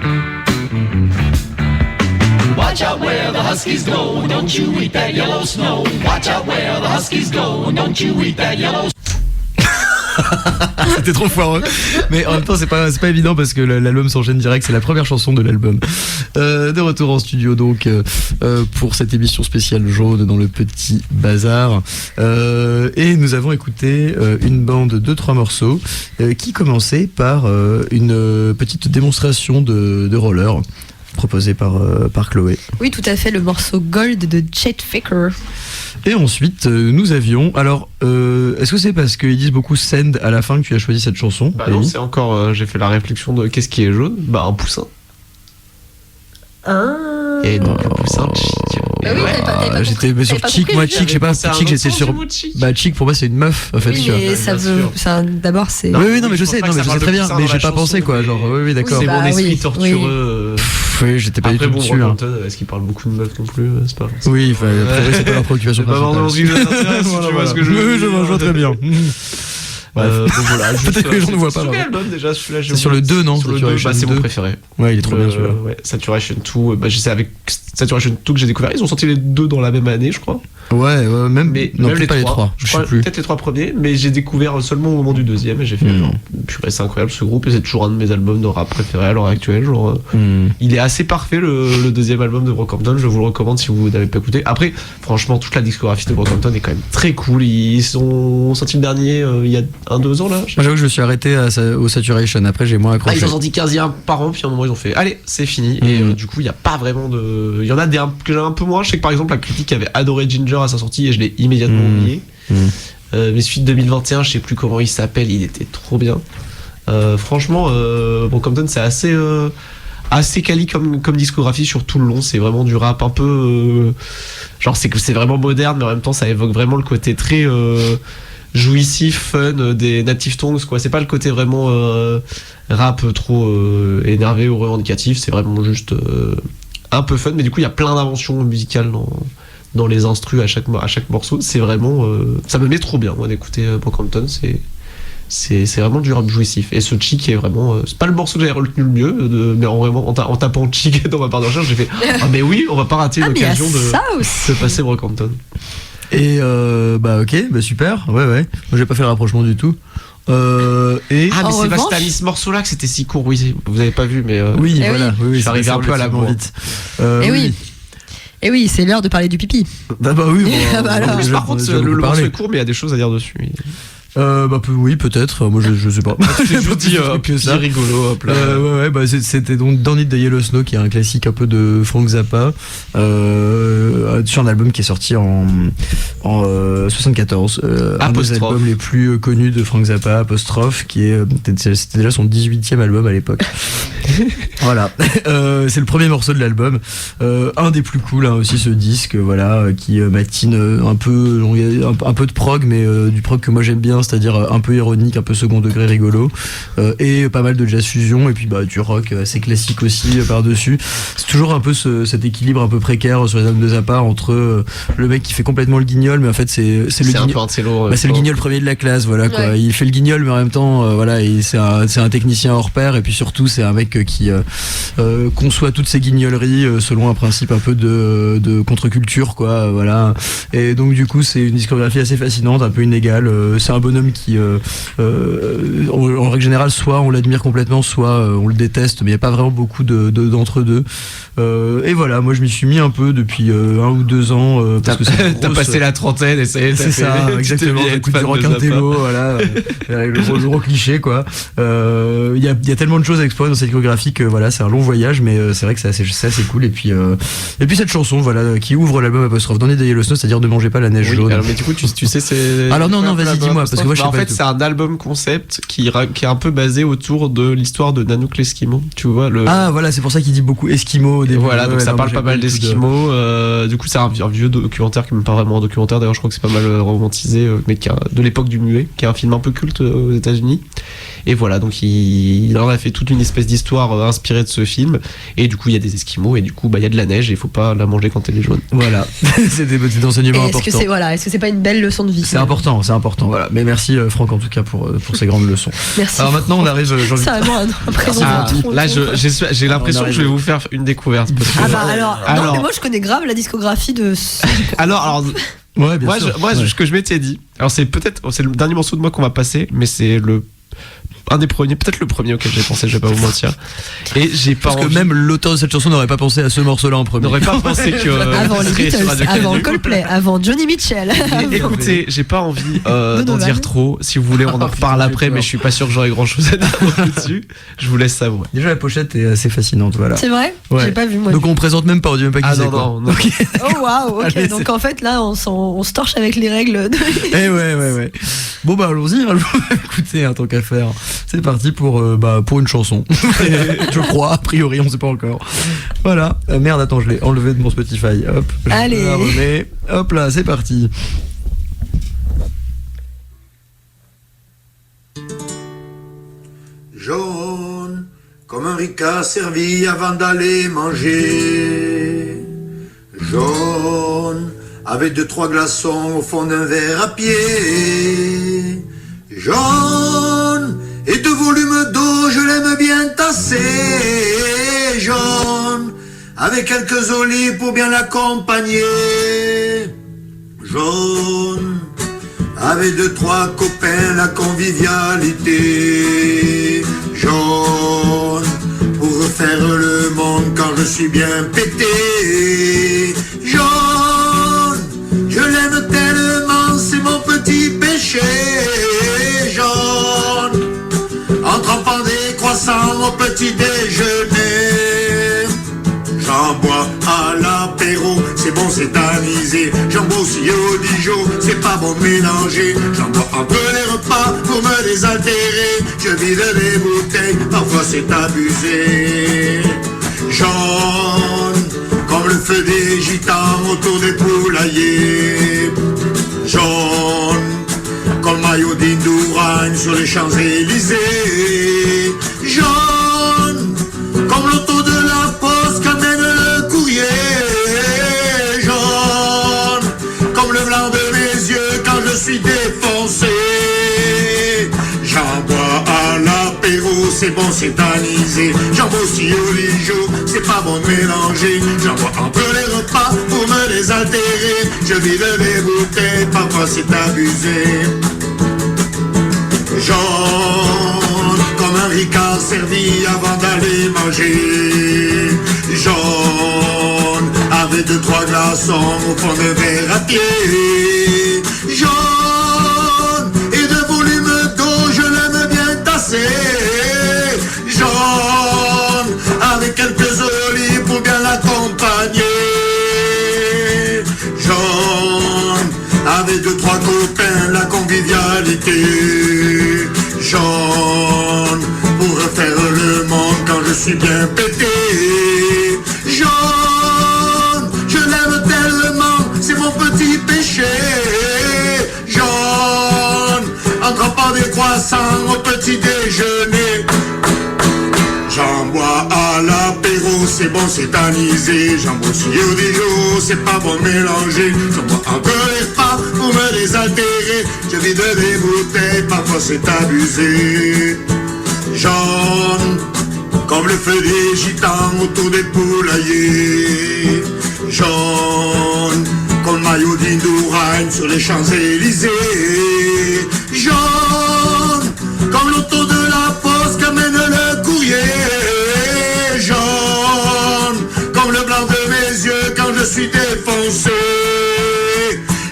Huskies go, don't you eat that yellow snow. Watch out where the Huskies go, don't you eat that yellow C'était trop foireux. Mais en même temps, c'est pas évident parce que l'album s'enchaîne direct. C'est la première chanson de l'album. De retour en studio, donc, pour cette émission spéciale jaune dans le petit bazar. Et nous avons écouté une bande de 3 morceaux qui commençait par une petite démonstration de roller proposée par Chloé. Oui, tout à fait, le morceau Gold de Chet Faker. Et ensuite, nous avions. Alors, est-ce que c'est parce qu'ils disent beaucoup send à la fin que tu as choisi cette chanson? Bah non, c'est encore. J'ai fait la réflexion de qu'est-ce qui est jaune? Bah, un poussin. Et donc, un poussin chic. Bah oui, j'étais sur chic, moi chic, je sais pas, chic, j'étais sur. Bah, chic pour moi, c'est une meuf, en fait. Oui, mais ça veut. D'abord, c'est. Oui, non, mais je sais, très bien, mais j'ai pas pensé, quoi. Genre, oui, d'accord. C'est mon esprit tortureux. Oui, j'étais pas du tout dessus. Est-ce qu'il parle beaucoup de meufs non plus? C'est pas. Oui, après, c'est pas leur préoccupation principale. Tu vois ce que je veux dire. Je vois très bien. Bref. Donc voilà, peut-être que les gens ne voient pas. C'est quel album déjà celui-là? C'est sur le 2, non? Sur le 2, bah, c'est mon préféré. Ouais, il est trop bien celui-là. Ouais, Saturation 2, bah, c'est avec Saturation 2 que j'ai découvert. Ils ont sorti les 2 dans la même année, je crois. Ouais, même. Mais non, même pas les 3. Je sais plus. Peut-être les 3 premiers, mais j'ai découvert seulement au moment du 2e et j'ai fait genre, purée, c'est incroyable ce groupe et c'est toujours un de mes albums de rap préférés à l'heure actuelle. Genre, il est assez parfait le 2e album de Brockhampton. Je vous le recommande si vous n'avez pas écouté. Après, franchement, toute la discographie de Brockhampton est quand même très cool. Ils ont sorti le dernier il y a 1-2 ans là. Moi, j'avoue que je me suis arrêté au Saturation. Après, j'ai moins accroché. Ils ont sorti 15 par an, puis à un moment ils ont fait allez, c'est fini. Et du coup, il y a pas vraiment de. Il y en a que j'ai un peu moins. Je sais que par exemple, la critique avait adoré Ginger à sa sortie et je l'ai immédiatement oublié. Mais celui de 2021, je sais plus comment il s'appelle, il était trop bien. Franchement, Brockhampton, c'est assez quali comme discographie sur tout le long. C'est vraiment du rap un peu. Genre, c'est vraiment moderne, mais en même temps, ça évoque vraiment le côté très. Jouissif, fun des Native Tongues, quoi. C'est pas le côté vraiment rap trop énervé ou revendicatif, c'est vraiment juste un peu fun, mais du coup il y a plein d'inventions musicales dans les instrus à chaque morceau. C'est vraiment ça me met trop bien moi d'écouter Brockhampton. C'est vraiment du rap jouissif et ce chic est vraiment c'est pas le morceau que j'avais retenu le mieux mais en tapant chic dans ma barre de recherche j'ai fait ah mais oui, on va pas rater l'occasion de passer Brockhampton. Et bah ok, bah super, ouais. Moi j'ai pas fait le rapprochement du tout. Mais c'est parce que t'as mis ce morceau là que c'était si court, oui, vous avez pas vu, mais oui, voilà, oui, c'est arrivé un peu à la bourre vite. Et oui, c'est l'heure de parler du pipi. Bah oui, par contre, le morceau est court, mais il y a des choses à dire dessus. Oui, peut-être. Moi, je sais pas. C'est petit, que ça. Rigolo. Hop là. Ouais. Bah, c'était donc Down It de Yellow Snow, qui est un classique un peu de Frank Zappa, sur un album qui est sorti en 74. Un des albums les plus connus de Frank Zappa, Apostrophe, c'était déjà son 18e album à l'époque. Voilà. C'est le premier morceau de l'album. Un des plus cool, aussi, ce disque, voilà, qui matine un peu de prog, mais du prog que moi j'aime bien, c'est-à-dire un peu ironique, un peu second degré rigolo, et pas mal de jazz fusion, et puis du rock assez classique aussi par-dessus. C'est toujours un peu cet équilibre un peu précaire sur les albums de Zappa entre le mec qui fait complètement le guignol, mais en fait c'est le guignol, c'est le guignol premier de la classe, voilà quoi. Ouais. Il fait le guignol, mais en même temps voilà, c'est un technicien hors pair, et puis surtout c'est un mec qui conçoit toutes ses guignoleries selon un principe un peu de contre-culture, quoi, voilà. Et donc du coup c'est une discographie assez fascinante, un peu inégale. C'est un bonhomme qui en règle générale soit on l'admire complètement, soit on le déteste, mais il n'y a pas vraiment beaucoup d'entre deux. Et voilà, moi je m'y suis mis un peu depuis 1 ou 2 ans, parce que t'as passé la trentaine et c'est ça, exactement, j'écoute du rock intello, voilà, le gros cliché, quoi. Il y a tellement de choses à explorer dans cette discographie que voilà, c'est un long voyage, mais c'est vrai que c'est assez cool. Et puis cette chanson, voilà, qui ouvre l'album Apostrophe, Down It de Yellow Snow, c'est-à-dire Ne mangez pas la neige jaune. Alors, mais du coup tu sais c'est. Alors non, vas-y, dis-moi, parce que moi je sais pas. En fait, c'est un album concept qui est un peu basé autour de l'histoire de Nanook l'Eskimo, tu vois. Ah voilà, c'est pour ça qu'il dit beaucoup Eskimo au début. Voilà, donc ça parle pas mal d'Eskimo. Du coup, c'est un vieux documentaire qui n'est pas vraiment un documentaire, d'ailleurs je crois que c'est pas mal romantisé, mais qui de l'époque du muet, qui est un film un peu culte aux États-Unis. Et voilà, donc il en a fait toute une espèce d'histoire inspirée de ce film. Et du coup, il y a des Esquimaux et du coup, il y a de la neige et il faut pas la manger quand elle est jaune. Voilà, c'est des petits enseignements importants. Est-ce que c'est pas une belle leçon de vie? C'est important, voilà. Mais merci Franck en tout cas pour ces grandes leçons. Merci. Alors maintenant on arrive. C'est vraiment un présent. Là, j'ai l'impression que je vais vous faire une découverte. Parce que alors, non, mais moi je connais grave la discographie de. Alors. Ouais, bien sûr. Moi, ce que je m'étais dit, alors c'est le dernier morceau de moi qu'on va passer, mais c'est un des premiers, peut-être le premier auquel j'ai pensé, je vais pas vous mentir. Et j'ai pas Parce que même l'auteur de cette chanson n'aurait pas pensé à ce morceau-là en premier. N'aurait pas pensé que avant les Beatles, avant Coldplay, avant Johnny Mitchell. Écoutez, j'ai pas envie d'en dire trop. Si vous voulez, on en reparle après, mais je suis pas sûr que j'aurai grand-chose à dire dessus. Je vous laisse savourer. Déjà la pochette est assez fascinante, voilà. C'est vrai. Ouais. J'ai pas vu moi. Donc on présente même pas, on dit même pas qui c'est. Non. Okay. Oh waouh. Ok. Allez, donc en fait là, on se torche avec les règles. Eh ouais. Bon bah allons-y. Écoutez, tant qu'à faire, c'est parti pour une chanson. Je crois, a priori, on sait pas encore. Voilà. Merde, attends, je l'ai enlevé de mon Spotify. Hop. Allez. Je la remets. Hop là, c'est parti. Jaune, comme un ricard servi avant d'aller manger. Jaune, avec 2-3 glaçons au fond d'un verre à pied. Jaune, et de volume d'eau, je l'aime bien tasser. Jaune, avec quelques olives pour bien l'accompagner. Jaune, avec 2-3 copains, la convivialité. Jaune, pour refaire le monde quand je suis bien pété. Jaune, je l'aime tellement, c'est mon petit péché. Jaune, en trempant des croissants au petit déjeuner. J'en bois à l'apéro, c'est bon, c'est anisé. J'en bois aussi au Dijon, c'est pas bon mélanger. J'en bois entre les repas pour me désaltérer. Je vide les bouteilles, parfois c'est abusé. Jaune, comme le feu des gitans autour des poulaillers. Jaune, comme le maillot d'Indouragne sur les Champs-Élysées. Jaune, comme l'auto de la poste qu'amène le courrier. Jaune, comme le blanc de mes yeux quand je suis défoncé. J'en bois à l'apéro, c'est bon, c'est anisé. J'en bois aussi au Dijon, c'est pas bon de mélanger. J'en bois entre les repas pour me désaltérer. Je vide les bouteilles, parfois c'est abusé. Jaune, comme un ricard servi avant d'aller manger. Jaune, avec 2-3 glaçons au fond de verre à pied. Jaune, et de volume d'eau, je l'aime bien tasser. Jaune, avec quelques olives pour bien l'accompagner. Jaune, avec 2-3 copains, la convivialité. Jaune, pour refaire le monde quand je suis bien pété. Jaune, je l'aime tellement, c'est mon petit péché. Jaune, en trempant des croissants au petit déjeuner. J'en bois à l'apéro, c'est bon, c'est anisé. J'en bois aussi au Dijon, c'est pas bon mélanger. J'en bois entre les pas pour me désaltérer. Je vide des bouteilles, parfois c'est abusé. Jaune, comme le feu des gitans autour des poulaillers. Jaune, comme le maillot d'Indouragne sur les Champs-Élysées. Jaune, comme l'auto de la poste qu'amène le courrier. Jaune, comme le blanc de mes yeux quand je suis défoncé.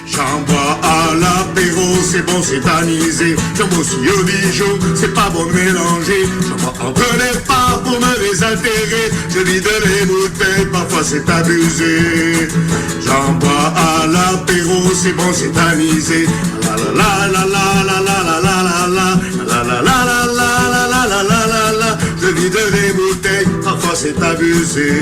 J'en bois à l'apéro, c'est bon, c'est anisé. J'en bois aussi au Dijon, c'est pas bon de mélanger. J'en bois entre les pas pour me désaltérer. Je vide les bouteilles, parfois c'est abusé. J'en bois à l'apéro, c'est bon, c'est anisé. La la la la la la la la la la la la la la la la la la la. Je vide les bouteilles, parfois c'est abusé.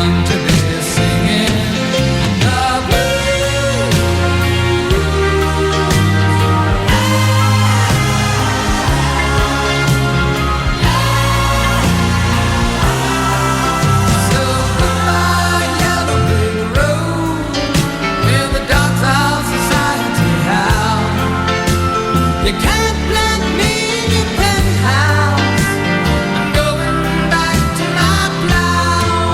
young to be singing the blues. So goodbye, yellow brick road, in the dark of society house. You can't plant me in your penthouse. I'm going back to my plow,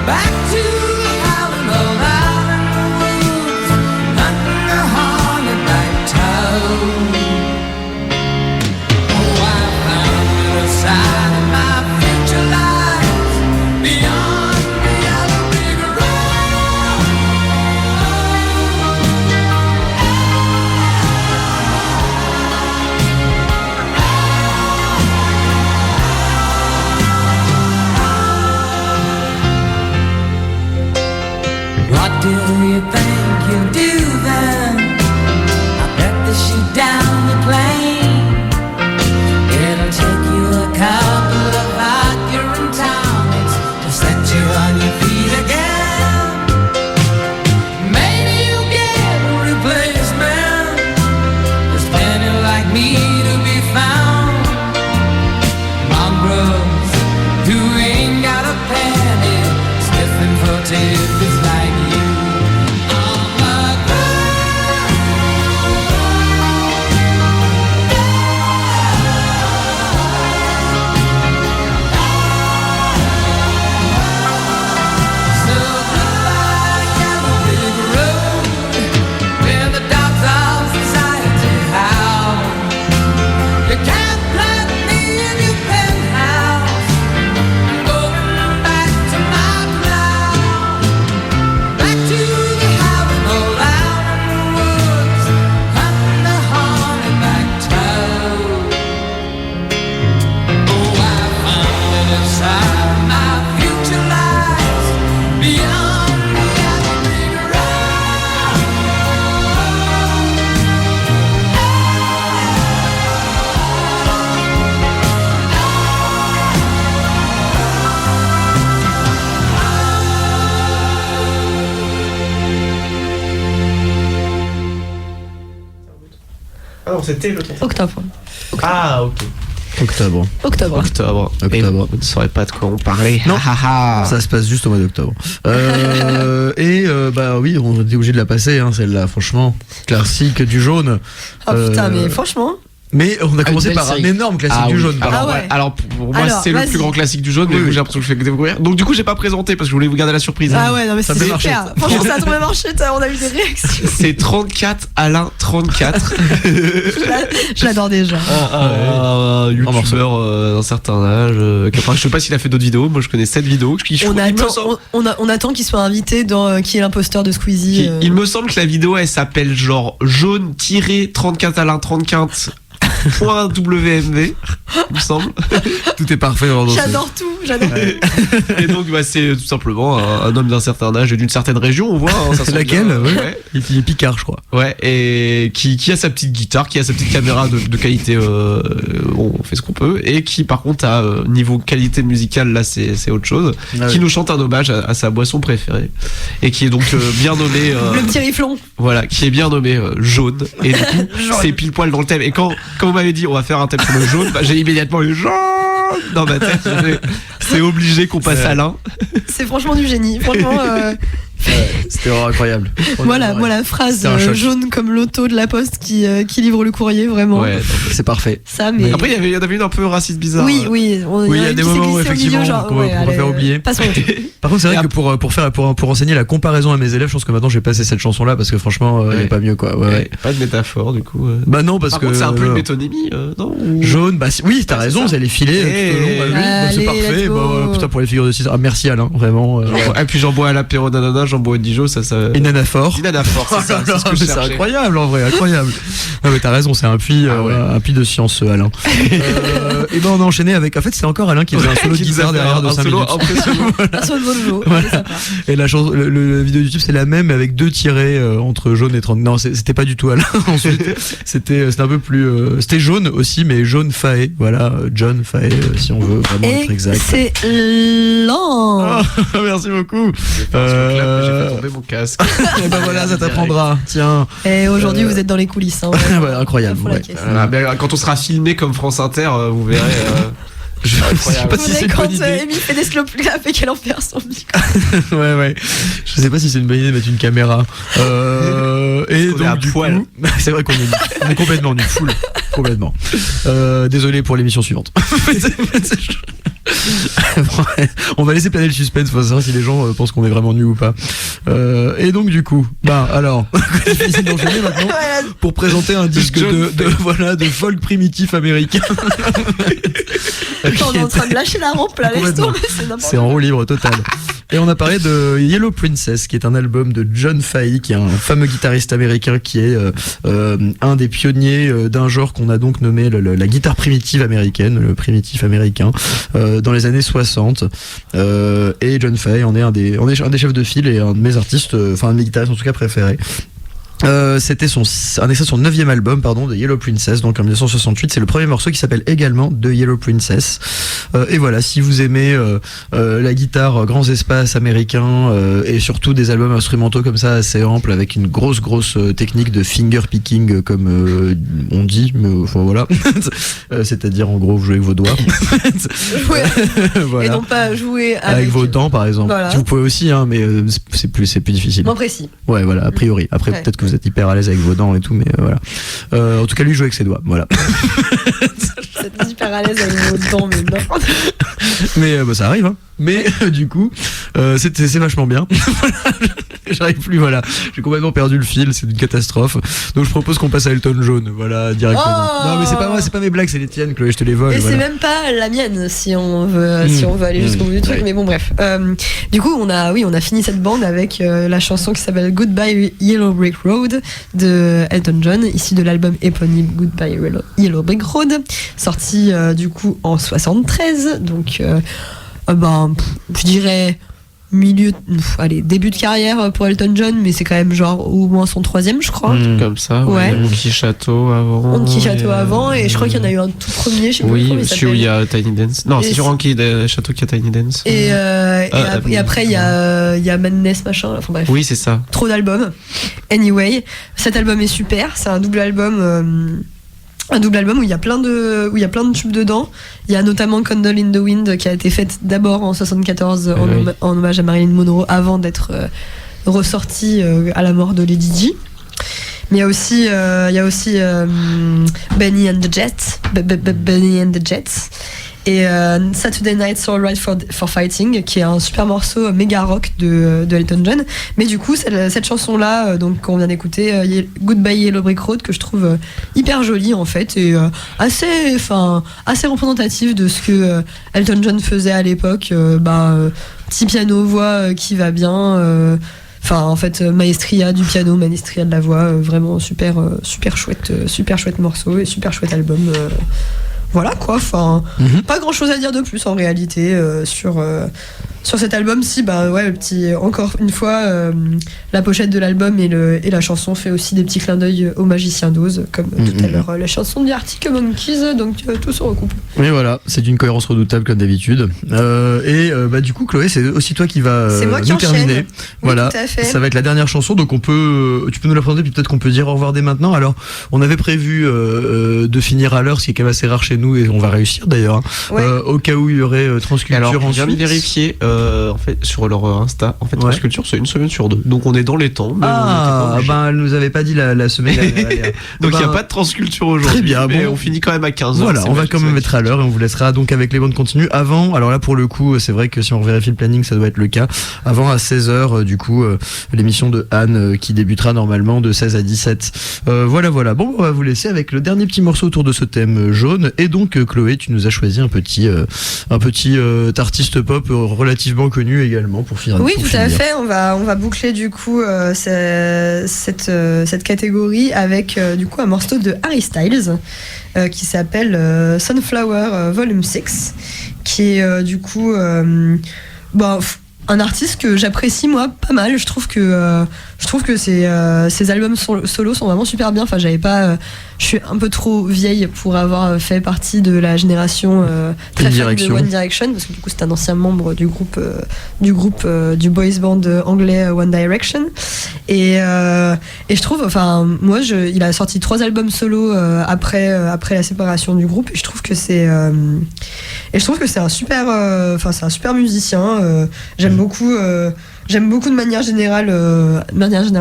back to the howling of out in the woods, hunting a hornet-like toad. Oh, I found a side of my future lies beyond the yellow brick road. What do you think you'll do then? I bet they shoot down the plane. It'll take you a couple of Accurate tonics to set you on your feet again. Maybe you'll get a replacement. There's plenty like me to be found. Mongrels who ain't got a penny, sniffing for tidbits like you. On the So goodbye, yellow brick road, where the dogs of society howl. You can't plant me in your penthouse. I'm going back to my plow, back to the howling old out in the woods, hunting the hornet-like toad. Oh, I found it inside my future lies beyond the yellow brick road. Ah non, c'était le 31. Octobre. Ah, ok. Octobre. Octobre. Et vous ne saurez pas de quoi on parlait. Non. Ah, ah. Ça se passe juste au mois d'octobre. Bah oui, on était obligé de la passer, hein, celle-là, franchement. Classique du jaune. Oh putain, mais franchement. Mais on a commencé belle par série. un énorme classique Ah du oui. jaune. Alors, Ah ouais. alors, pour moi, Alors, c'est le vas-y. plus grand classique du jaune, mais Oui, vous, oui. j'ai l'impression que je fais que découvrir. Donc, du coup, j'ai pas présenté parce que je voulais vous garder la surprise. Ah ouais, non mais Ça c'est peut marcher. super. Franchement, ça a trop bien marché. On a eu des réactions. C'est 34 Alain 34. Je l'adore déjà. Un youtubeur d'un certain âge. Je sais pas s'il a fait d'autres vidéos. Moi, je connais 7 vidéos. On attend qu'il soit invité dans Qui est l'imposteur de Squeezie. Il me semble que la vidéo elle s'appelle genre jaune-34 Alain 34. .wmv, il me semble. Tout est parfait. J'adore tout, j'adore. Et donc bah, c'est tout simplement un homme d'un certain âge et d'une certaine région, on voit. Hein, ça C'est sent laquelle bien. ouais. Il est Picard, je crois. Ouais, et qui a sa petite guitare, qui a sa petite caméra de qualité, on fait ce qu'on peut, et qui par contre a niveau qualité musicale, là c'est autre chose, Ah qui oui. nous chante un hommage à sa boisson préférée, et qui est donc bien nommé... Le petit riflon. Voilà, qui est bien nommé jaune, et du coup c'est pile poil dans le thème. Et quand vous m'avez dit on va faire un thème sur le jaune, bah, j'ai immédiatement eu jaune dans ma tête. C'est obligé qu'on passe à l'un. C'est franchement du génie. Franchement, C'était vraiment incroyable. Voilà, la phrase C'était un choc. jaune comme l'auto de la poste qui livre le courrier, vraiment. Ouais, c'est parfait. Ça, mais... Après, il y en avait une un peu raciste bizarre. Oui, Oui, il y a des moments où effectivement qu'on va faire oublier. Passons. Par contre, c'est vrai que pour enseigner la comparaison à mes élèves, je pense que maintenant je vais passer cette chanson là parce que franchement, il n'y a pas mieux quoi. Ouais. Pas de métaphore du coup. Bah non, parce Par que. contre, c'est un peu une métonymie, non Jaune, bah oui, t'as raison, vous allez filer tout au long. Bah, oui, bah, c'est Allez, parfait. let's go. Bah, putain, pour les figures de 6 Ah, merci Alain, vraiment. Et puis j'en bois à l'apéro d'ananas, j'en bois à Dijon, ça. Et Nanafor. Nanafor, c'est ça. C'est ce que je C'est cherchais. incroyable en vrai, incroyable. Non, mais t'as raison, c'est un puits de science, Alain. Et ben on a enchaîné avec. En fait, c'est encore Alain qui faisait un solo de Qui nous a guitare fait derrière de un 5 solo minutes. impressionnant. Un saut de Volvo. Voilà. Et la vidéo YouTube c'est la même mais avec 2 tirets entre jaune et 30. Non, c'était pas du tout Alain. Ensuite, c'était un peu plus. C'était jaune aussi, mais jaune Faé. Voilà, John Faé, si on veut vraiment être Et exact. c'est lent. Merci beaucoup. J'ai fait tomber mon casque. Et ben voilà, ça t'apprendra. Tiens. Et aujourd'hui, vous êtes dans les coulisses. Hein, ouais, incroyable. Ouais. Quand on sera filmé comme France Inter, vous verrez. Je sais pas si c'est une bonne idée. Quand Amy fait des slow clap et qu'elle en perd son micro. ouais. Je sais pas si c'est une bonne idée de mettre une caméra. Et donc à du poil. coup, c'est vrai qu'on est complètement nu, full, complètement. Désolé pour l'émission suivante. On va laisser planer le suspense, faut savoir si les gens pensent qu'on est vraiment nus ou pas. Et donc du coup, alors, difficile d'enchaîner maintenant pour présenter un disque de folk primitif américain. On est en train de lâcher la rampe là, laisse tomber, c'est n'importe quoi. C'est en roue libre total. Et on a parlé de Yellow Princess, qui est un album de John Fahey, qui est un fameux guitariste américain qui est un des pionniers d'un genre qu'on a donc nommé la guitare primitive américaine, le primitif américain, dans les années 60. Et John Fahey en est un des chefs de file et un de mes artistes, enfin un de mes guitaristes en tout cas préférés. C'était un extrait de son 9e album, de Yellow Princess, donc en 1968. C'est le premier morceau qui s'appelle également The Yellow Princess. Et voilà, si vous aimez la guitare grands espaces américains et surtout des albums instrumentaux comme ça assez amples avec une grosse technique de finger picking comme on dit, mais enfin voilà, c'est-à-dire en gros vous jouez avec vos doigts. Voilà. Et non pas jouer avec vos dents par exemple. Voilà. Vous pouvez aussi, hein, mais c'est plus difficile. Moins précis. Ouais, voilà, a priori. Après peut-être que vous êtes hyper à l'aise avec vos dents et tout, mais voilà. En tout cas, lui joue avec ses doigts, voilà. Vous êtes hyper à l'aise avec vos dents, mais n'importe. Mais ça arrive, hein. Mais du coup, c'est vachement bien. J'arrive plus, voilà. J'ai complètement perdu le fil, c'est une catastrophe. Donc je propose qu'on passe à Elton John, voilà, directement. Oh, non, mais c'est pas moi, c'est pas mes blagues, c'est les tiennes, Chloé, je te les vole. Et voilà. c'est même pas la mienne, si on veut aller jusqu'au bout du truc. Ouais. Mais bon, bref. Du coup, on a fini cette bande avec la chanson qui s'appelle Goodbye Yellow Brick Road de Elton John, ici de l'album éponyme Goodbye Yellow Brick Road, sorti du coup en 73. Donc, je dirais début de carrière pour Elton John, mais c'est quand même genre au moins son 3e, je crois. Comme ça, ouais. Il y a Monkey Château avant. Et je crois qu'il y en a eu un tout premier, je sais plus comment il s'appelle. Oui, il y a Tiny Dance. Non, c'est sur Monkey Château qu'il y a Tiny Dance. Et après, il y a Madness, machin. Enfin bref. Oui, c'est ça. Trop d'albums. Anyway, cet album est super. C'est un double album. Où il y a plein de tubes dedans. Il y a notamment Candle in the Wind qui a été faite d'abord en 74 en hommage à Marilyn Monroe avant d'être ressortie à la mort de Lady Di. Mais il y a aussi Benny and the Jets. Benny and the Jets. Et Saturday Night's Alright for Fighting, qui est un super morceau méga rock de Elton John. Mais du coup, cette chanson-là, donc qu'on vient d'écouter, Goodbye Yellow Brick Road, que je trouve hyper jolie en fait, et assez représentative de ce que Elton John faisait à l'époque. Petit piano-voix qui va bien. En fait, maestria du piano, maestria de la voix, vraiment super chouette morceau et super chouette album. Voilà quoi, pas grand chose à dire de plus en réalité sur cet album. Si encore une fois, la pochette de l'album et la chanson fait aussi des petits clins d'œil au Magicien d'Oz, comme tout à l'heure la chanson des Arctic Monkeys, donc tout se recoupe. Mais voilà, c'est d'une cohérence redoutable comme d'habitude. Du coup, Chloé, c'est aussi toi qui va nous terminer. Voilà, tout à fait. Ça va être la dernière chanson, donc tu peux nous la présenter, puis peut-être qu'on peut dire au revoir dès maintenant. Alors, on avait prévu de finir à l'heure, ce qui est quand même assez rare chez nous, et on va réussir d'ailleurs. Ouais. Au cas où il y aurait Transculture. Alors, ensuite. j'ai envie de vérifier en fait sur leur Insta. En fait, Transculture, c'est une semaine sur 2, donc on est dans les temps. Mais elle nous avait pas dit la semaine. Donc il n'y a pas de Transculture aujourd'hui. Très bien, mais on finit quand même à 15h. Voilà, on va quand même être à l'heure et on vous laissera donc avec les bonnes continues. Avant, alors là pour le coup, c'est vrai que si on vérifie le planning, ça doit être le cas. Avant à 16h, du coup, l'émission de Anne qui débutera normalement de 16 à 17. Voilà. Bon, on va vous laisser avec le dernier petit morceau autour de ce thème jaune. Et donc, Chloé, tu nous as choisi un petit artiste pop relativement connu également pour finir. Oui, tout à fait. On va boucler du coup cette catégorie avec du coup un morceau de Harry Styles qui s'appelle Sunflower Volume 6, qui est du coup un artiste que j'apprécie moi pas mal. Je trouve que ses albums solo sont vraiment super bien. Enfin, je suis un peu trop vieille pour avoir fait partie de la génération très fan de One Direction, parce que du coup c'est un ancien membre du groupe du boys band anglais One Direction. Et je trouve, enfin moi il a sorti 3 albums solo après la séparation du groupe, et je trouve que c'est un super musicien. J'aime beaucoup de manière générale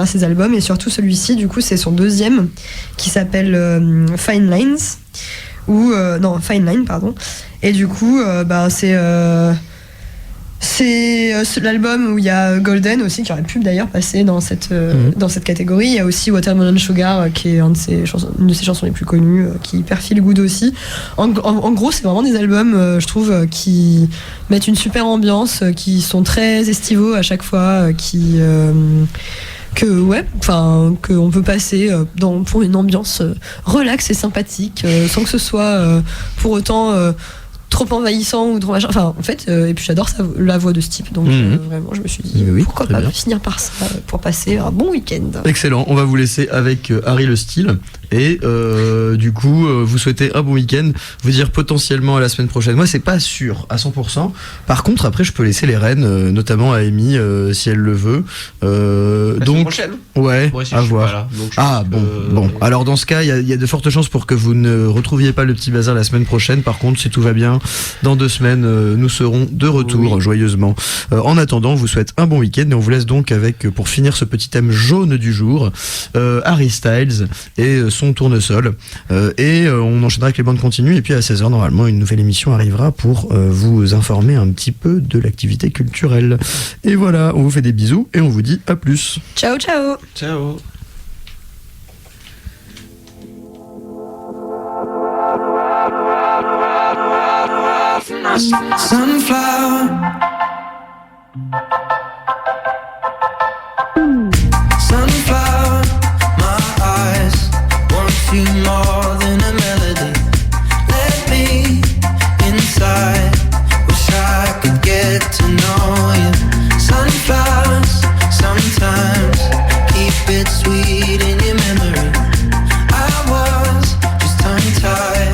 ses albums, et surtout celui-ci, du coup, c'est son 2e qui s'appelle Fine Line, pardon. Et du coup, c'est l'album où il y a Golden aussi, qui aurait pu d'ailleurs passer dans cette catégorie. Il y a aussi Watermelon Sugar, qui est une de ses chansons les plus connues, qui est hyper feel good aussi. En gros, c'est vraiment des albums, je trouve, qui mettent une super ambiance, qui sont très estivaux à chaque fois, qu'on peut passer pour une ambiance relaxe et sympathique, sans que ce soit pour autant trop envahissant ou trop machin. Enfin, en fait, et puis j'adore la voix de ce type, donc vraiment, je me suis dit pourquoi pas finir par ça pour passer un bon week-end. Excellent. On va vous laisser avec Harry le Style, et du coup, vous souhaitez un bon week-end. Vous dire potentiellement à la semaine prochaine. Moi, c'est pas sûr à 100%. Par contre, après, je peux laisser les rênes, notamment à Amy, si elle le veut. La semaine prochaine. Ouais, moi aussi, à je suis voir. pas là, donc bon. Alors dans ce cas, il y a de fortes chances pour que vous ne retrouviez pas le petit bazar la semaine prochaine. Par contre, si tout va bien, dans 2 semaines, nous serons de retour joyeusement. En attendant, on vous souhaite un bon week-end, et on vous laisse donc avec, pour finir ce petit thème jaune du jour, Harry Styles et son tournesol. Et on enchaînera avec les bandes continues, et puis à 16h, normalement, une nouvelle émission arrivera pour vous informer un petit peu de l'activité culturelle. Et voilà, on vous fait des bisous, et on vous dit à plus. Ciao, ciao. Ciao. Sunflower, sunflower, my eyes want you more than a melody. Let me inside, wish I could get to know you. Sunflowers, sometimes keep it sweet in your memory. I was just tongue-tied.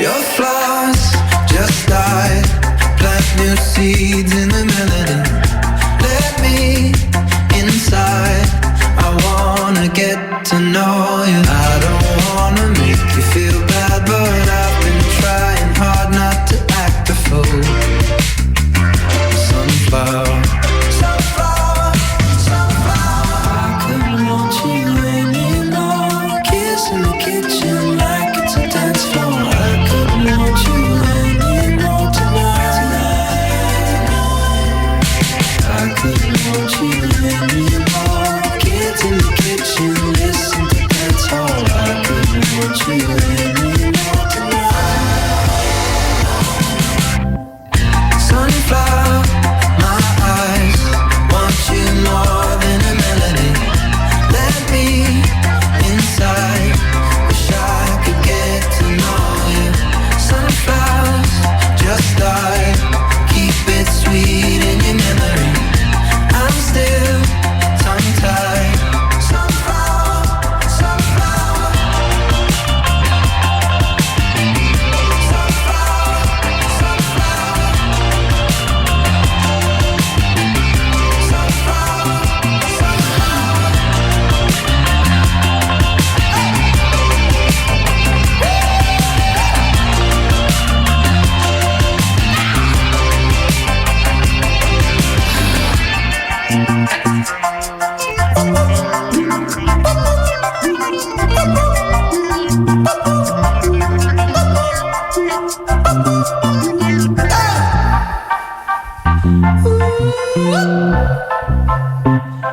Your flaws just died.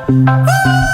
Woo!